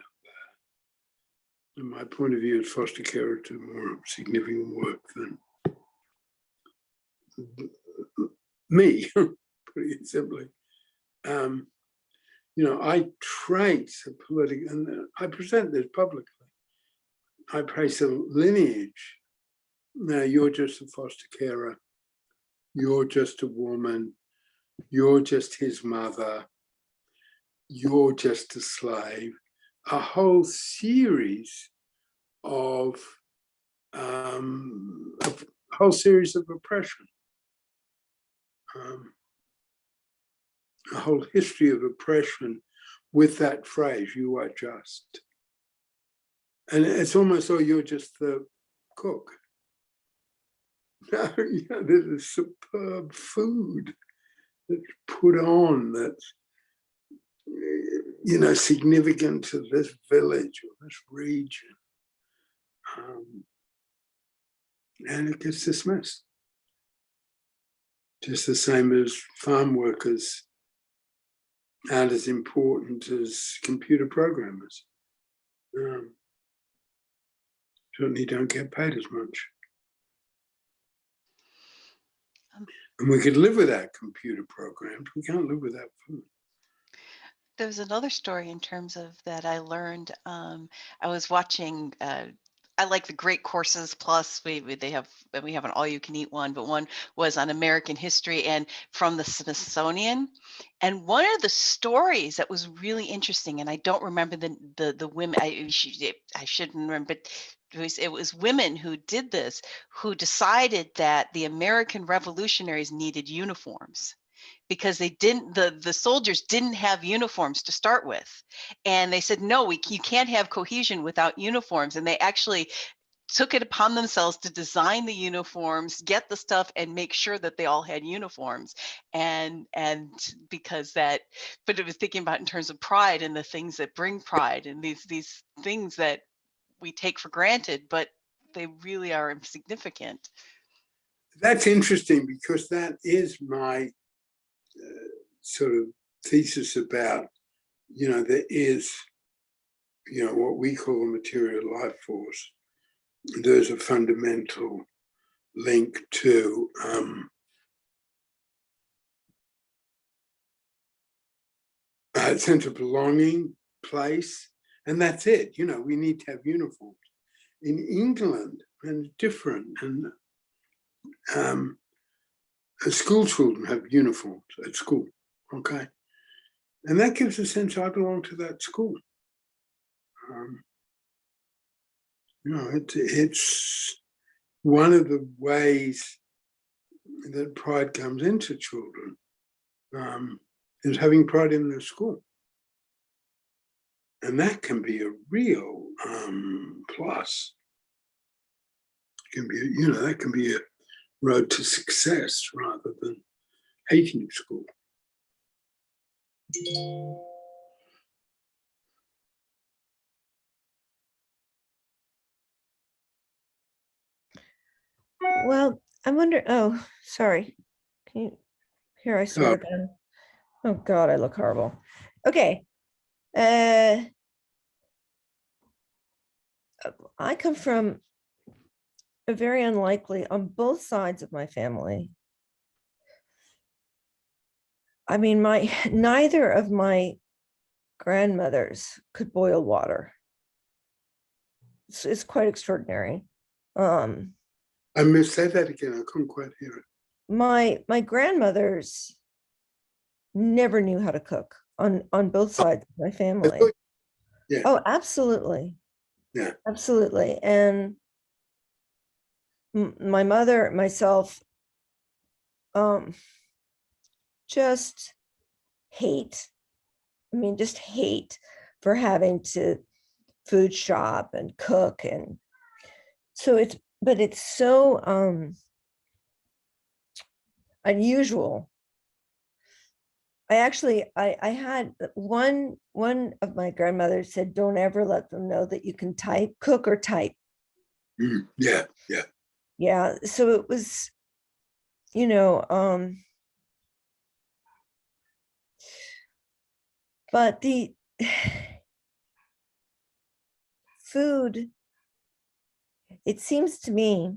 in my point of view, as foster carer, to more significant work than me, pretty simply. I trace a political, and I present this publicly. I trace a lineage. Now, you're just a foster carer. You're just a woman. You're just his mother. You're just a slave. A whole series of a whole series of oppression. A whole history of oppression with that phrase, you are just. And it's almost, oh, you're just the cook. No, there's a superb food that's put on that's, significant to this village or this region. And it gets dismissed. Just the same as farm workers aren't as important as computer programmers. Certainly don't get paid as much. And we could live without computer programs. We can't live without food. There's another story in terms of that I learned. I was watching. I like the Great Courses Plus. We have an all-you-can-eat one, but one was on American history and from the Smithsonian. And one of the stories that was really interesting, and I don't remember the women. I shouldn't remember. But it was women who did this, who decided that the American revolutionaries needed uniforms, because the soldiers didn't have uniforms to start with. And they said, no, you can't have cohesion without uniforms. And they actually took it upon themselves to design the uniforms, get the stuff, and make sure that they all had uniforms. And because but it was thinking about in terms of pride and the things that bring pride and these things that we take for granted, but they really are insignificant. That's interesting, because that is my sort of thesis about, there is, what we call a material life force. There's a fundamental link to a sense of belonging, place, and that's it. We need to have uniforms. In England, and different, and school children have uniforms at school, okay? And that gives a sense I belong to that school. It's one of the ways that pride comes into children, is having pride in their school. And that can be a real plus. It can be, that can be a road to success rather than hating school. Well, I wonder, oh, sorry. Can you, here, I swear to God. Oh God, I look horrible. Okay. I come from a very unlikely, on both sides of my family. I mean, neither of my grandmothers could boil water. It's quite extraordinary. I must say that again. I couldn't quite hear it. My grandmothers never knew how to cook on both sides of my family. Yeah. Oh, absolutely. Yeah. Absolutely. And my mother, myself, just hate. I mean, just hate for having to food shop and cook. And so it's so unusual. I had one of my grandmothers said, don't ever let them know that you can cook or type. Yeah. Yeah. So it was, but food, it seems to me,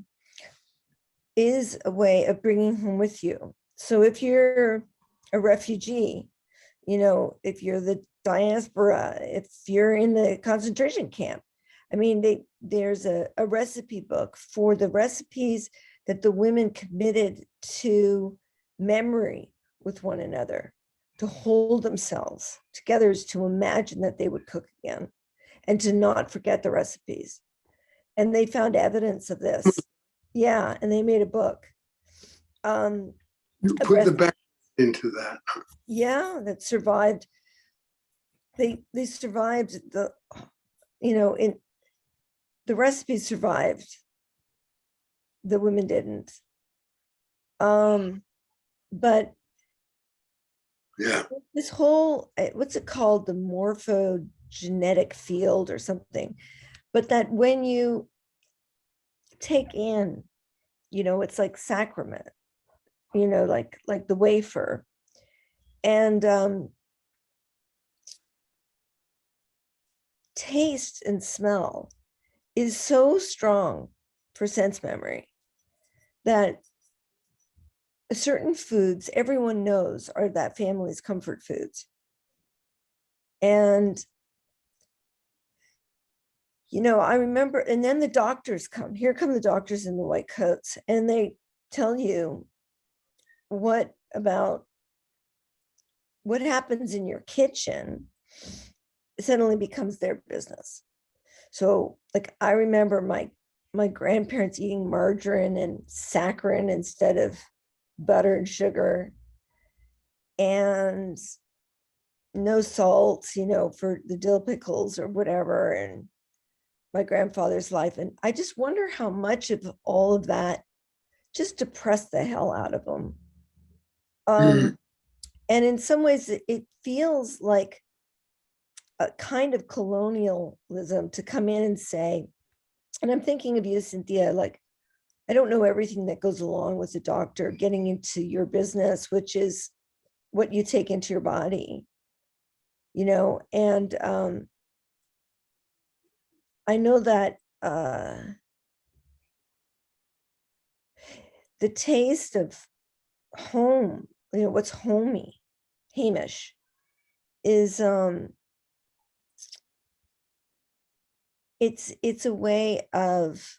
is a way of bringing home with you. So if you're a refugee, if you're the diaspora, if you're in the concentration camp, I mean, there's a recipe book for the recipes that the women committed to memory with one another, to hold themselves together, is to imagine that they would cook again and to not forget the recipes. And they found evidence of this. Yeah, and they made a book. You put the back into that. Yeah, that survived. They survived the, in the recipe survived. The women didn't. But Yeah. this whole, what's it called? The morphogenetic field or something. But that when you take in, it's like sacrament, like the wafer. And taste and smell is so strong for sense memory that certain foods everyone knows are that family's comfort foods. And I remember, and then the doctors come. Here come the doctors in the white coats, and they tell you what happens in your kitchen suddenly becomes their business. So, like, I remember my grandparents eating margarine and saccharin instead of butter and sugar, and no salt, for the dill pickles or whatever, and my grandfather's life. And I just wonder how much of all of that just depressed the hell out of them. And in some ways, it feels like a kind of colonialism to come in and say, and I'm thinking of you, Cynthia, like, I don't know everything that goes along with a doctor getting into your business, which is what you take into your body, and I know that the taste of home, what's homey, Hamish, is it's a way of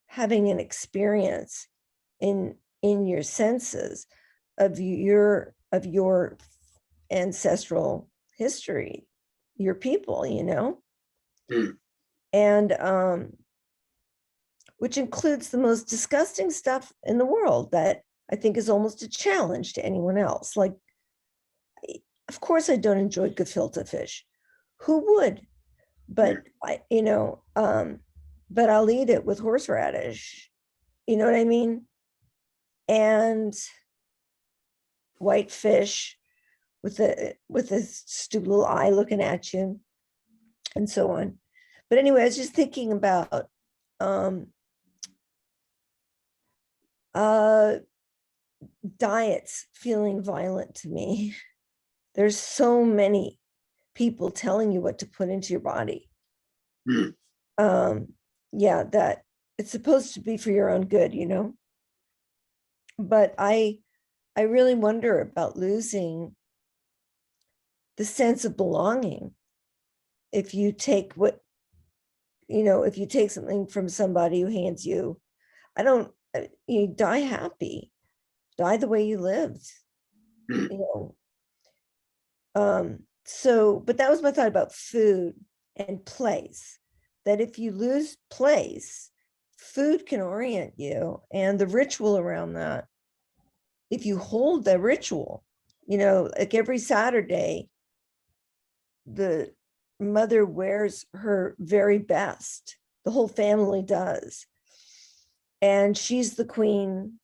having an experience in your senses of your ancestral history, your people, and which includes the most disgusting stuff in the world that I think is almost a challenge to anyone else. Like, of course, I don't enjoy gefilte fish. Who would? But but I'll eat it with horseradish. You know what I mean? And white fish with a stupid little eye looking at you, and so on. But anyway, I was just thinking about diets feeling violent to me. There's so many people telling you what to put into your body. Yeah, that it's supposed to be for your own good, but I really wonder about losing the sense of belonging if you take if you take something from somebody who hands you. You die happy, die the way you lived. So, but that was my thought about food and place, that if you lose place, food can orient you, and the ritual around that, if you hold the ritual, like every Saturday, the mother wears her very best, the whole family does, and she's the queen,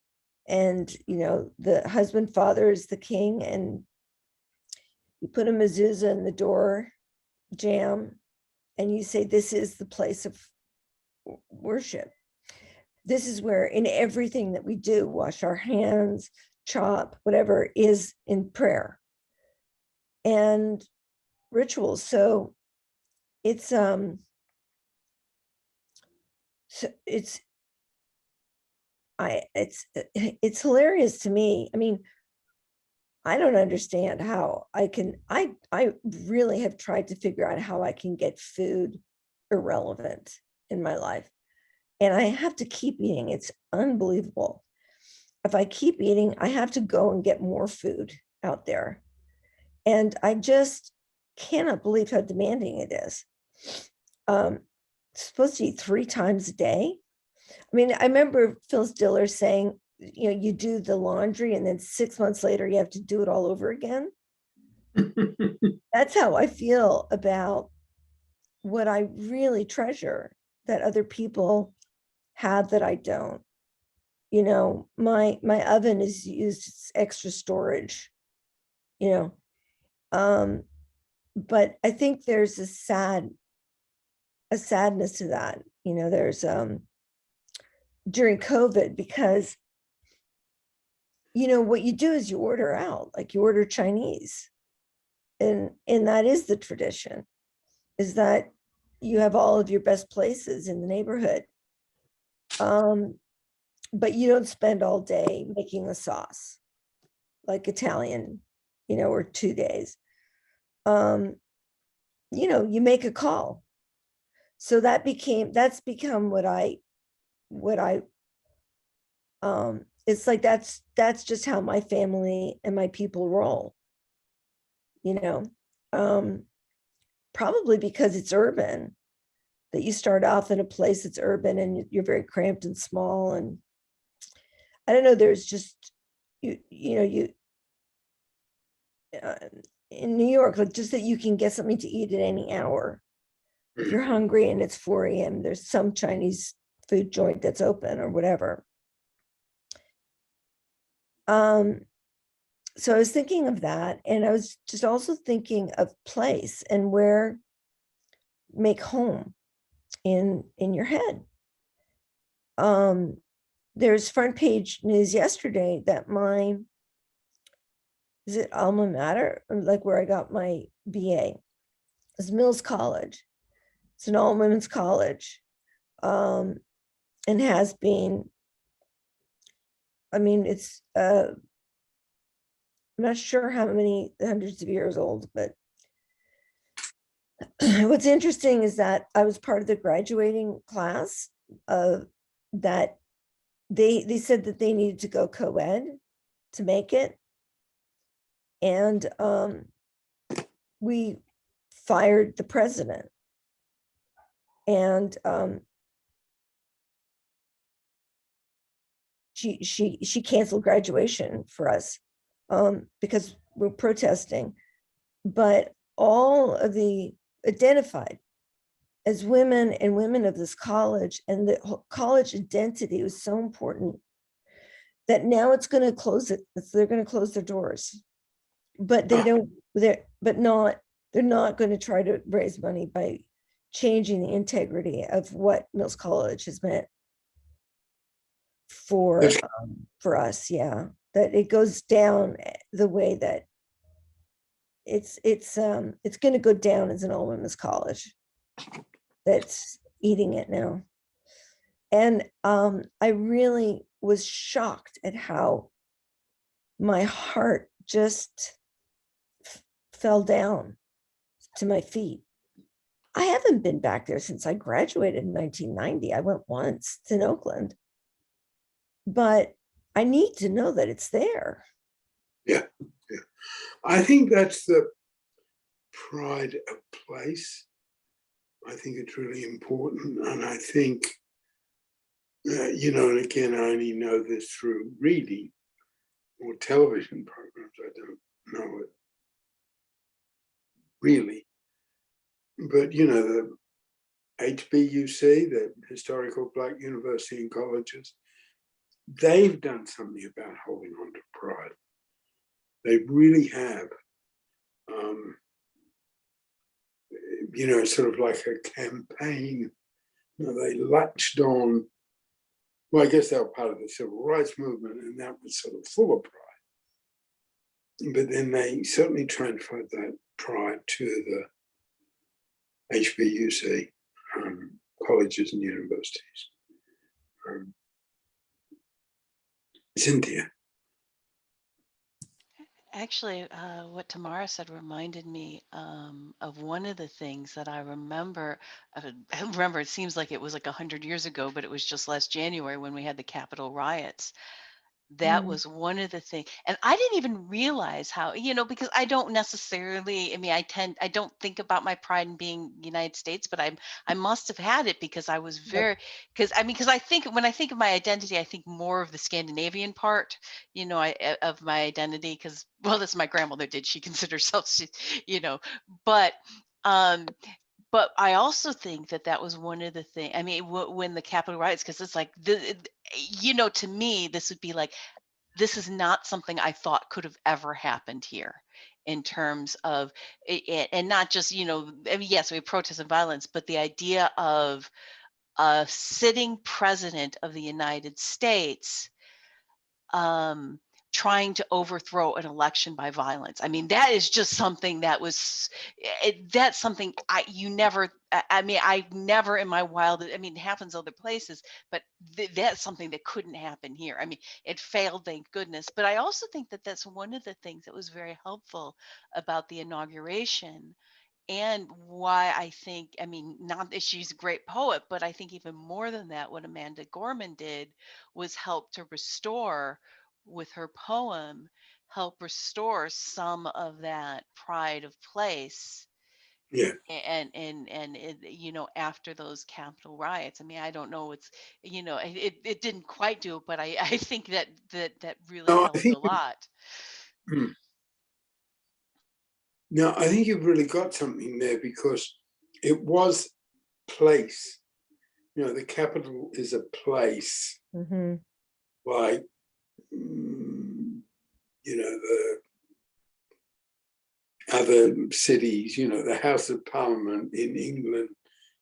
and the husband father is the king, and you put a mezuzah in the door jamb, and you say, this is the place of worship. This is where, in everything that we do, wash our hands, chop, whatever, is in prayer and rituals. So it's So it's hilarious to me. I mean, I don't understand how I really have tried to figure out how I can get food irrelevant in my life. And I have to keep eating. It's unbelievable. If I keep eating, I have to go and get more food out there. And I just cannot believe how demanding it is. Supposed to eat 3 times a day. I mean, I remember Phyllis Diller saying, you know, you do the laundry and then 6 months later, you have to do it all over again. That's how I feel about what I really treasure that other people have that I don't. You know, my oven is used as extra storage, you know. But I think there's a sadness to that. You know, there's during COVID, because you know what you do is you order out, like you order Chinese, and that is the tradition, is that you have all of your best places in the neighborhood, but you don't spend all day making the sauce like Italian, you know, or 2 days. You know, you make a call. So that's become what I it's like that's just how my family and my people roll, you know. Probably because it's urban, that you start off in a place that's urban and you're very cramped and small, and I don't know, there's just you know, in New York, like just that you can get something to eat at any hour. If you're hungry and it's 4 a.m., there's some Chinese food joint that's open or whatever. So I was thinking of that, and I was just also thinking of place and where make home in your head. There's front page news yesterday that is it alma mater, or like where I got my BA, is Mills College. It's an all-women's college, and has been. I mean, it's I'm not sure how many hundreds of years old, but what's interesting is that I was part of the graduating class that they said that they needed to go co-ed to make it. And we fired the president. And she canceled graduation for us because we're protesting. But all of the identified as women and women of this college, and the college identity was so important that now it's going to close it. They're going to close their doors, but they're not going to try to raise money by changing the integrity of what Mills College has meant for us. Yeah, that it goes down the way that it's going to go down as an all women's college that's eating it now. And I really was shocked at how my heart just fell down to my feet. I haven't been back there since I graduated in 1990. I went once in Oakland, but I need to know that it's there. Yeah. I think that's the pride of place. I think it's really important. And I think, you know, and again, I only know this through reading or television programs. I don't know it really. But, you know, the HBUC, the Historical Black University and Colleges, they've done something about holding on to pride. They really have. You know, sort of like a campaign. You know, they latched on. Well, I guess they were part of the civil rights movement, and that was sort of full of pride. But then they certainly transferred that pride to the HBUC colleges and universities. Cynthia. Actually, what Tamara said reminded me of one of the things that I remember. I remember it seems like it was like 100 years ago, but it was just last January when we had the Capitol riots. That was one of the things, and I didn't even realize how, because I don't necessarily, I mean, I don't think about my pride in being United States, but I must have had it because I was because I think when I think of my identity, I think more of the Scandinavian part, of my identity, because, well, that's what my grandmother did. She considered herself, but, but I also think that was one of the things. I mean, when the Capitol riots, because it's like, to me, this would be like, this is not something I thought could have ever happened here in terms of it, and not just, I mean, yes, we have protests and violence, but the idea of a sitting president of the United States trying to overthrow an election by violence. I mean, that is just something that was, that's something I've never in my wildest, I mean, it happens other places, but that's something that couldn't happen here. I mean, it failed, thank goodness. But I also think that that's one of the things that was very helpful about the inauguration, and why I think, I mean, not that she's a great poet, but I think even more than that, what Amanda Gorman did was help to restore, with her poem, help restore some of that pride of place. Yeah. And it, after those Capitol riots. I mean, I don't know, it's, it didn't quite do it, but I think that really No, I helped think a lot. No, I think you've really got something there, because it was place. The Capitol is a place, like, the other cities, the House of Parliament in England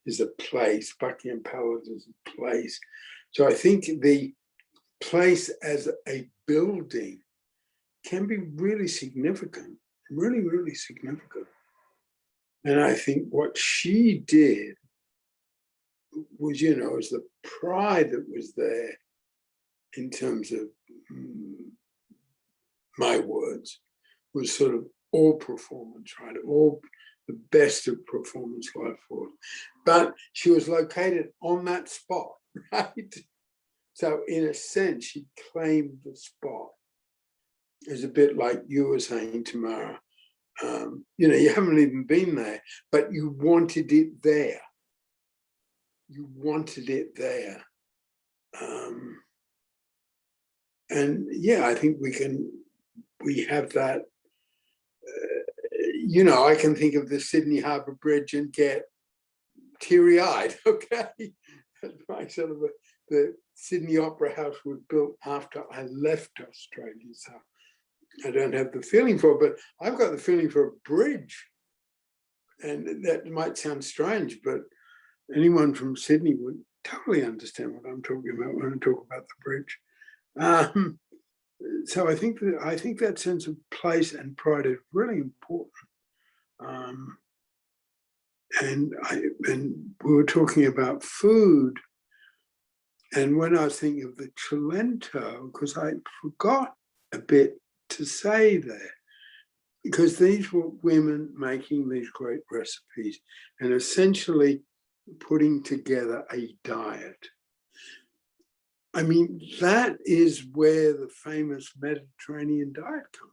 is a place, Buckingham Palace is a place. So I think the place as a building can be really significant, really, really significant. And I think what she did was, was the pride that was there, in terms of my words, was sort of all performance, right? All the best of performance life force. But she was located on that spot, right? So in a sense, she claimed the spot. It's a bit like you were saying, Tamara. You haven't even been there, but you wanted it there. You wanted it there. And yeah, I think we have that. I can think of the Sydney Harbour Bridge and get teary-eyed, okay? Right, sort of the Sydney Opera House was built after I left Australia, so I don't have the feeling for it, but I've got the feeling for a bridge. And that might sound strange, but anyone from Sydney would totally understand what I'm talking about when I talk about the bridge. So I think that sense of place and pride is really important. And we were talking about food, and when I was thinking of the Cilento, because I forgot a bit to say there, because these were women making these great recipes and essentially putting together a diet. I mean, that is where the famous Mediterranean diet comes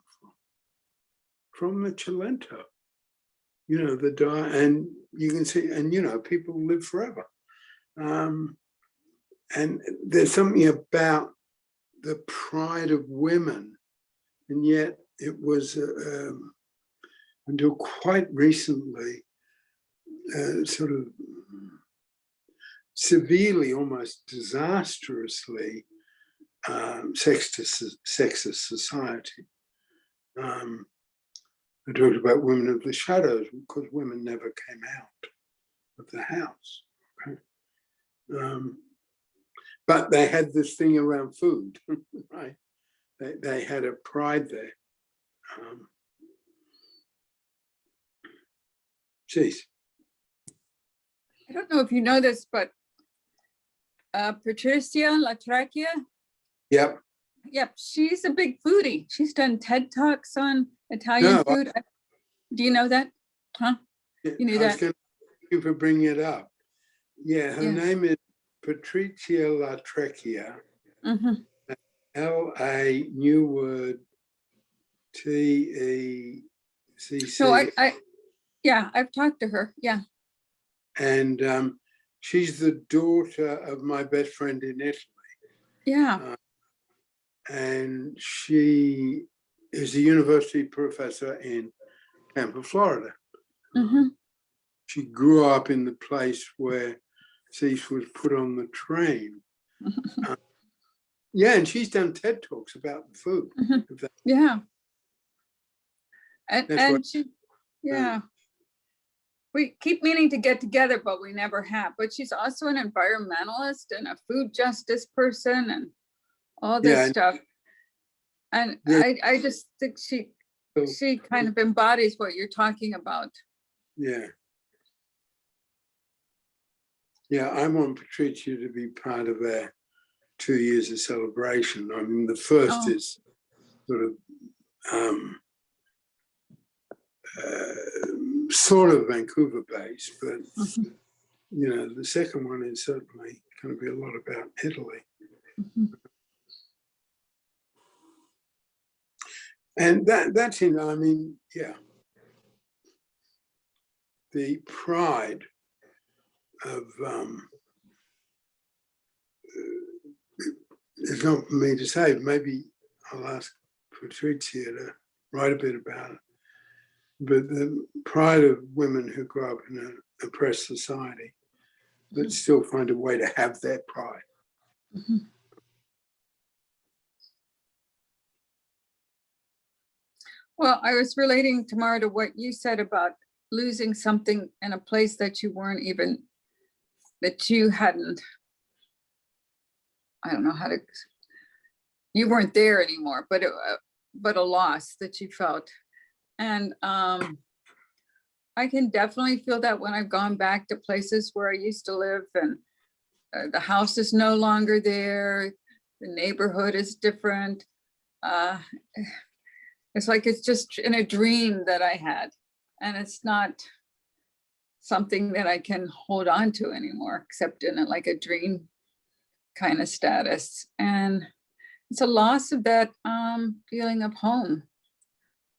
from the Cilento. The diet, and you can see, and people live forever. And there's something about the pride of women, and yet it was until quite recently sort of severely, almost disastrously sexist society. I talked about women of the shadows because women never came out of the house. Okay? But they had this thing around food, right? They had a pride there. Geez. I don't know if you know this, but Patricia Latracchia, Yep. Yep, she's a big foodie. She's done TED Talks on Italian No, food. Do you know that? Huh? You knew I was that? going to thank you for bringing it up. Yeah, her Yeah. name is Patricia Latrecchia, Mhm. L-A, new word, T-E-C-C. So yeah, I've talked to her. Yeah. And she's the daughter of my best friend in Italy. Yeah. And she is a university professor in Tampa, Florida. Hmm. She grew up in the place where Cease was put on the train. Yeah, and she's done TED Talks about the food. Mhm. of that. Yeah. That's And what- she, yeah. We keep meaning to get together, but we never have. But she's also an environmentalist and a food justice person and all this Yeah, and- stuff. And Yeah. I just think she kind of embodies what you're talking about. Yeah. Yeah, I want Patricia to be part of our 2 years of celebration. I mean, the first Oh. is sort of Vancouver based, but Mhm. you know, the second one is certainly going to be a lot about Italy. Mhm. And that's in, I mean, yeah. The pride of, it's not for me to say, maybe I'll ask Patricia to write a bit about it. But the pride of women who grow up in an oppressed society, but still find a way to have that pride. Mhm. Well, I was relating, Tamara, to what you said about losing something in a place that you weren't even, that you hadn't, I don't know how to, you weren't there anymore, but but a loss that you felt. And I can definitely feel that when I've gone back to places where I used to live and the house is no longer there, the neighborhood is different. It's like it's just in a dream that I had, and it's not something that I can hold on to anymore, except in like a dream kind of status. And it's a loss of that feeling of home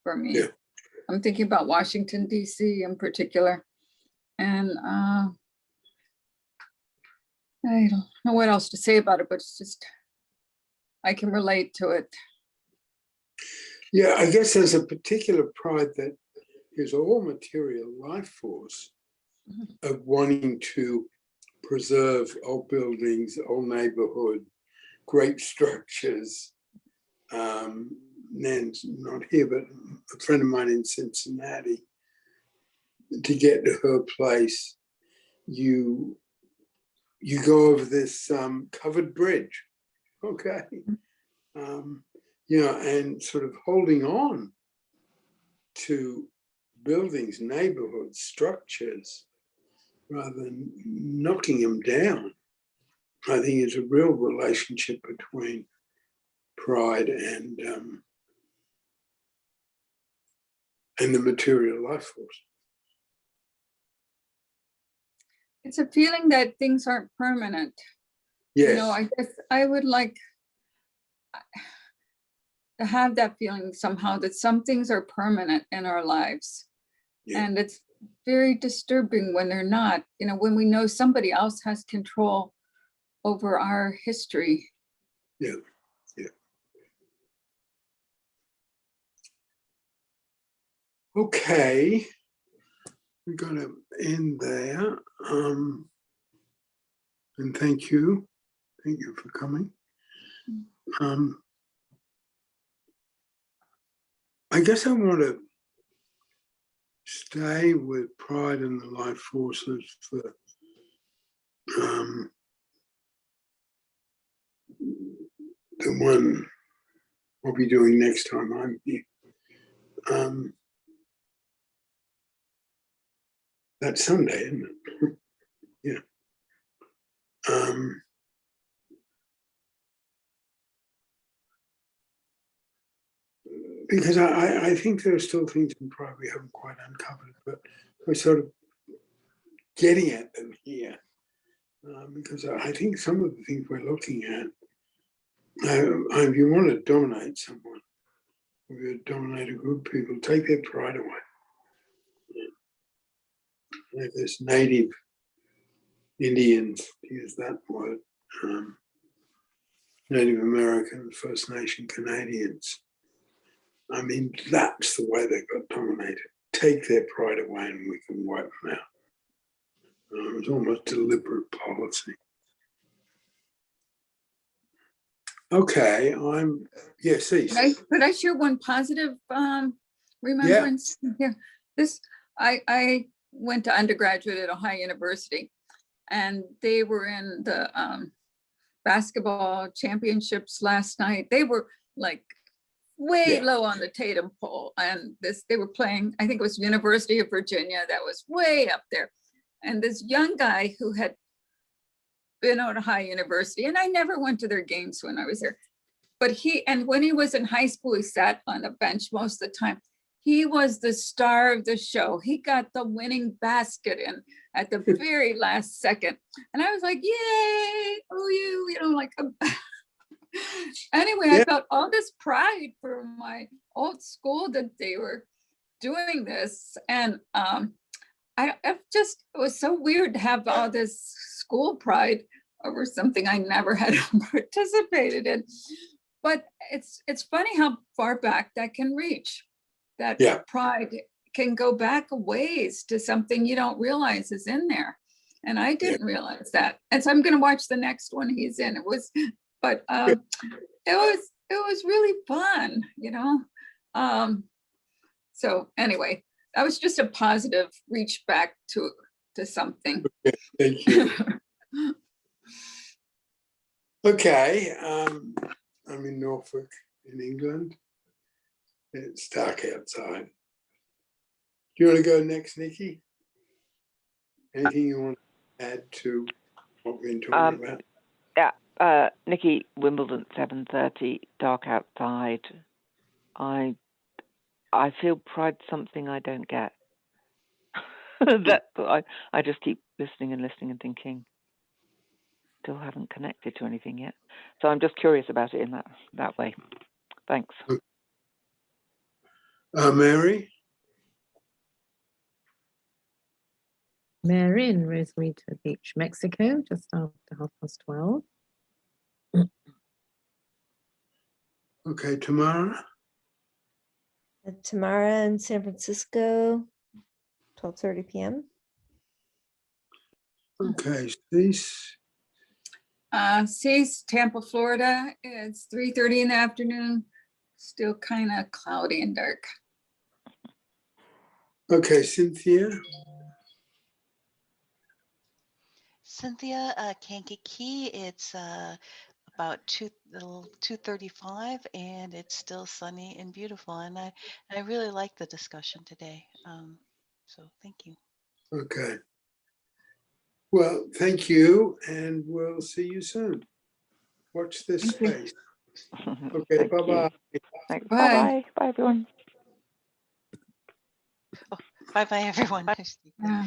for me. Yeah. I'm thinking about Washington, D.C. in particular. And I don't know what else to say about it, but it's just, I can relate to it. Yeah, I guess there's a particular pride that is all material life force of wanting to preserve old buildings, old neighborhood, great structures. Nan's not here, but a friend of mine in Cincinnati, to get to her place, you go over this covered bridge, okay? You know, and sort of holding on to buildings, neighborhoods, structures, rather than knocking them down, I think is a real relationship between pride and the material life force. It's a feeling that things aren't permanent. Yes. You know, I guess I would like to have that feeling somehow that some things are permanent in our lives. Yeah. And it's very disturbing when they're not, you know, when we know somebody else has control over our history. Yeah. Yeah. Okay. We're going to end there. And thank you. Thank you for coming. I guess I want to stay with pride and the life forces for the one I'll be doing next time I'm here. That's Sunday, isn't it? Yeah. because I think there are still things in Pride we haven't quite uncovered, but we're sort of getting at them here. Because I think some of the things we're looking at, if you want to dominate someone, if you dominate a group of people, take their pride away. Like there's native Indians, to use that word, Native Americans, First Nation Canadians. I mean, that's the way they got dominated. Take their pride away and we can wipe them out. It was almost deliberate policy. Okay, Could I share one positive remembrance here? I went to undergraduate at Ohio University, and they were in the basketball championships last night. They were like way low on the Tatum pole, and they were playing, I think it was University of Virginia, that was way up there. And this young guy who had been at Ohio University, and I never went to their games when I was there, but when he was in high school, he sat on a bench most of the time. He was the star of the show. He got the winning basket in at the very last second. And I was like, yay, you know, like, anyway, I felt all this pride for my old school that they were doing this. And it was so weird to have all this school pride over something I never had participated in. But it's funny how far back that can reach. That pride can go back a ways to something you don't realize is in there. And I didn't realize that. And so I'm going to watch the next one he's in. It was really fun, you know? So anyway, that was just a positive reach back to something. Okay, thank you. Okay, I'm in Norfolk in England. It's dark outside. Do you want to go next, Nikki? Anything you want to add to what we've been talking about? Yeah, Nikki, Wimbledon, 7:30, dark outside. I feel pride something I don't get. I just keep listening and thinking. Still haven't connected to anything yet. So I'm just curious about it in that way. Thanks. Mary? Mary in Rosarito Beach, Mexico, just after 12:30. Okay, Tamara? Tamara in San Francisco, 12:30 p.m. Okay, Cease? Cease, Tampa, Florida. It's 3:30 in the afternoon. Still kind of cloudy and dark. Okay, Cynthia? Cynthia, Kankakee, it's about 2:35, and it's still sunny and beautiful. And I really like the discussion today. So thank you. Okay. Well, thank you, and we'll see you soon. Watch this space. Okay, Thank bye-bye. Thanks. Bye. Bye. Bye, everyone. Bye bye, everyone. Yeah.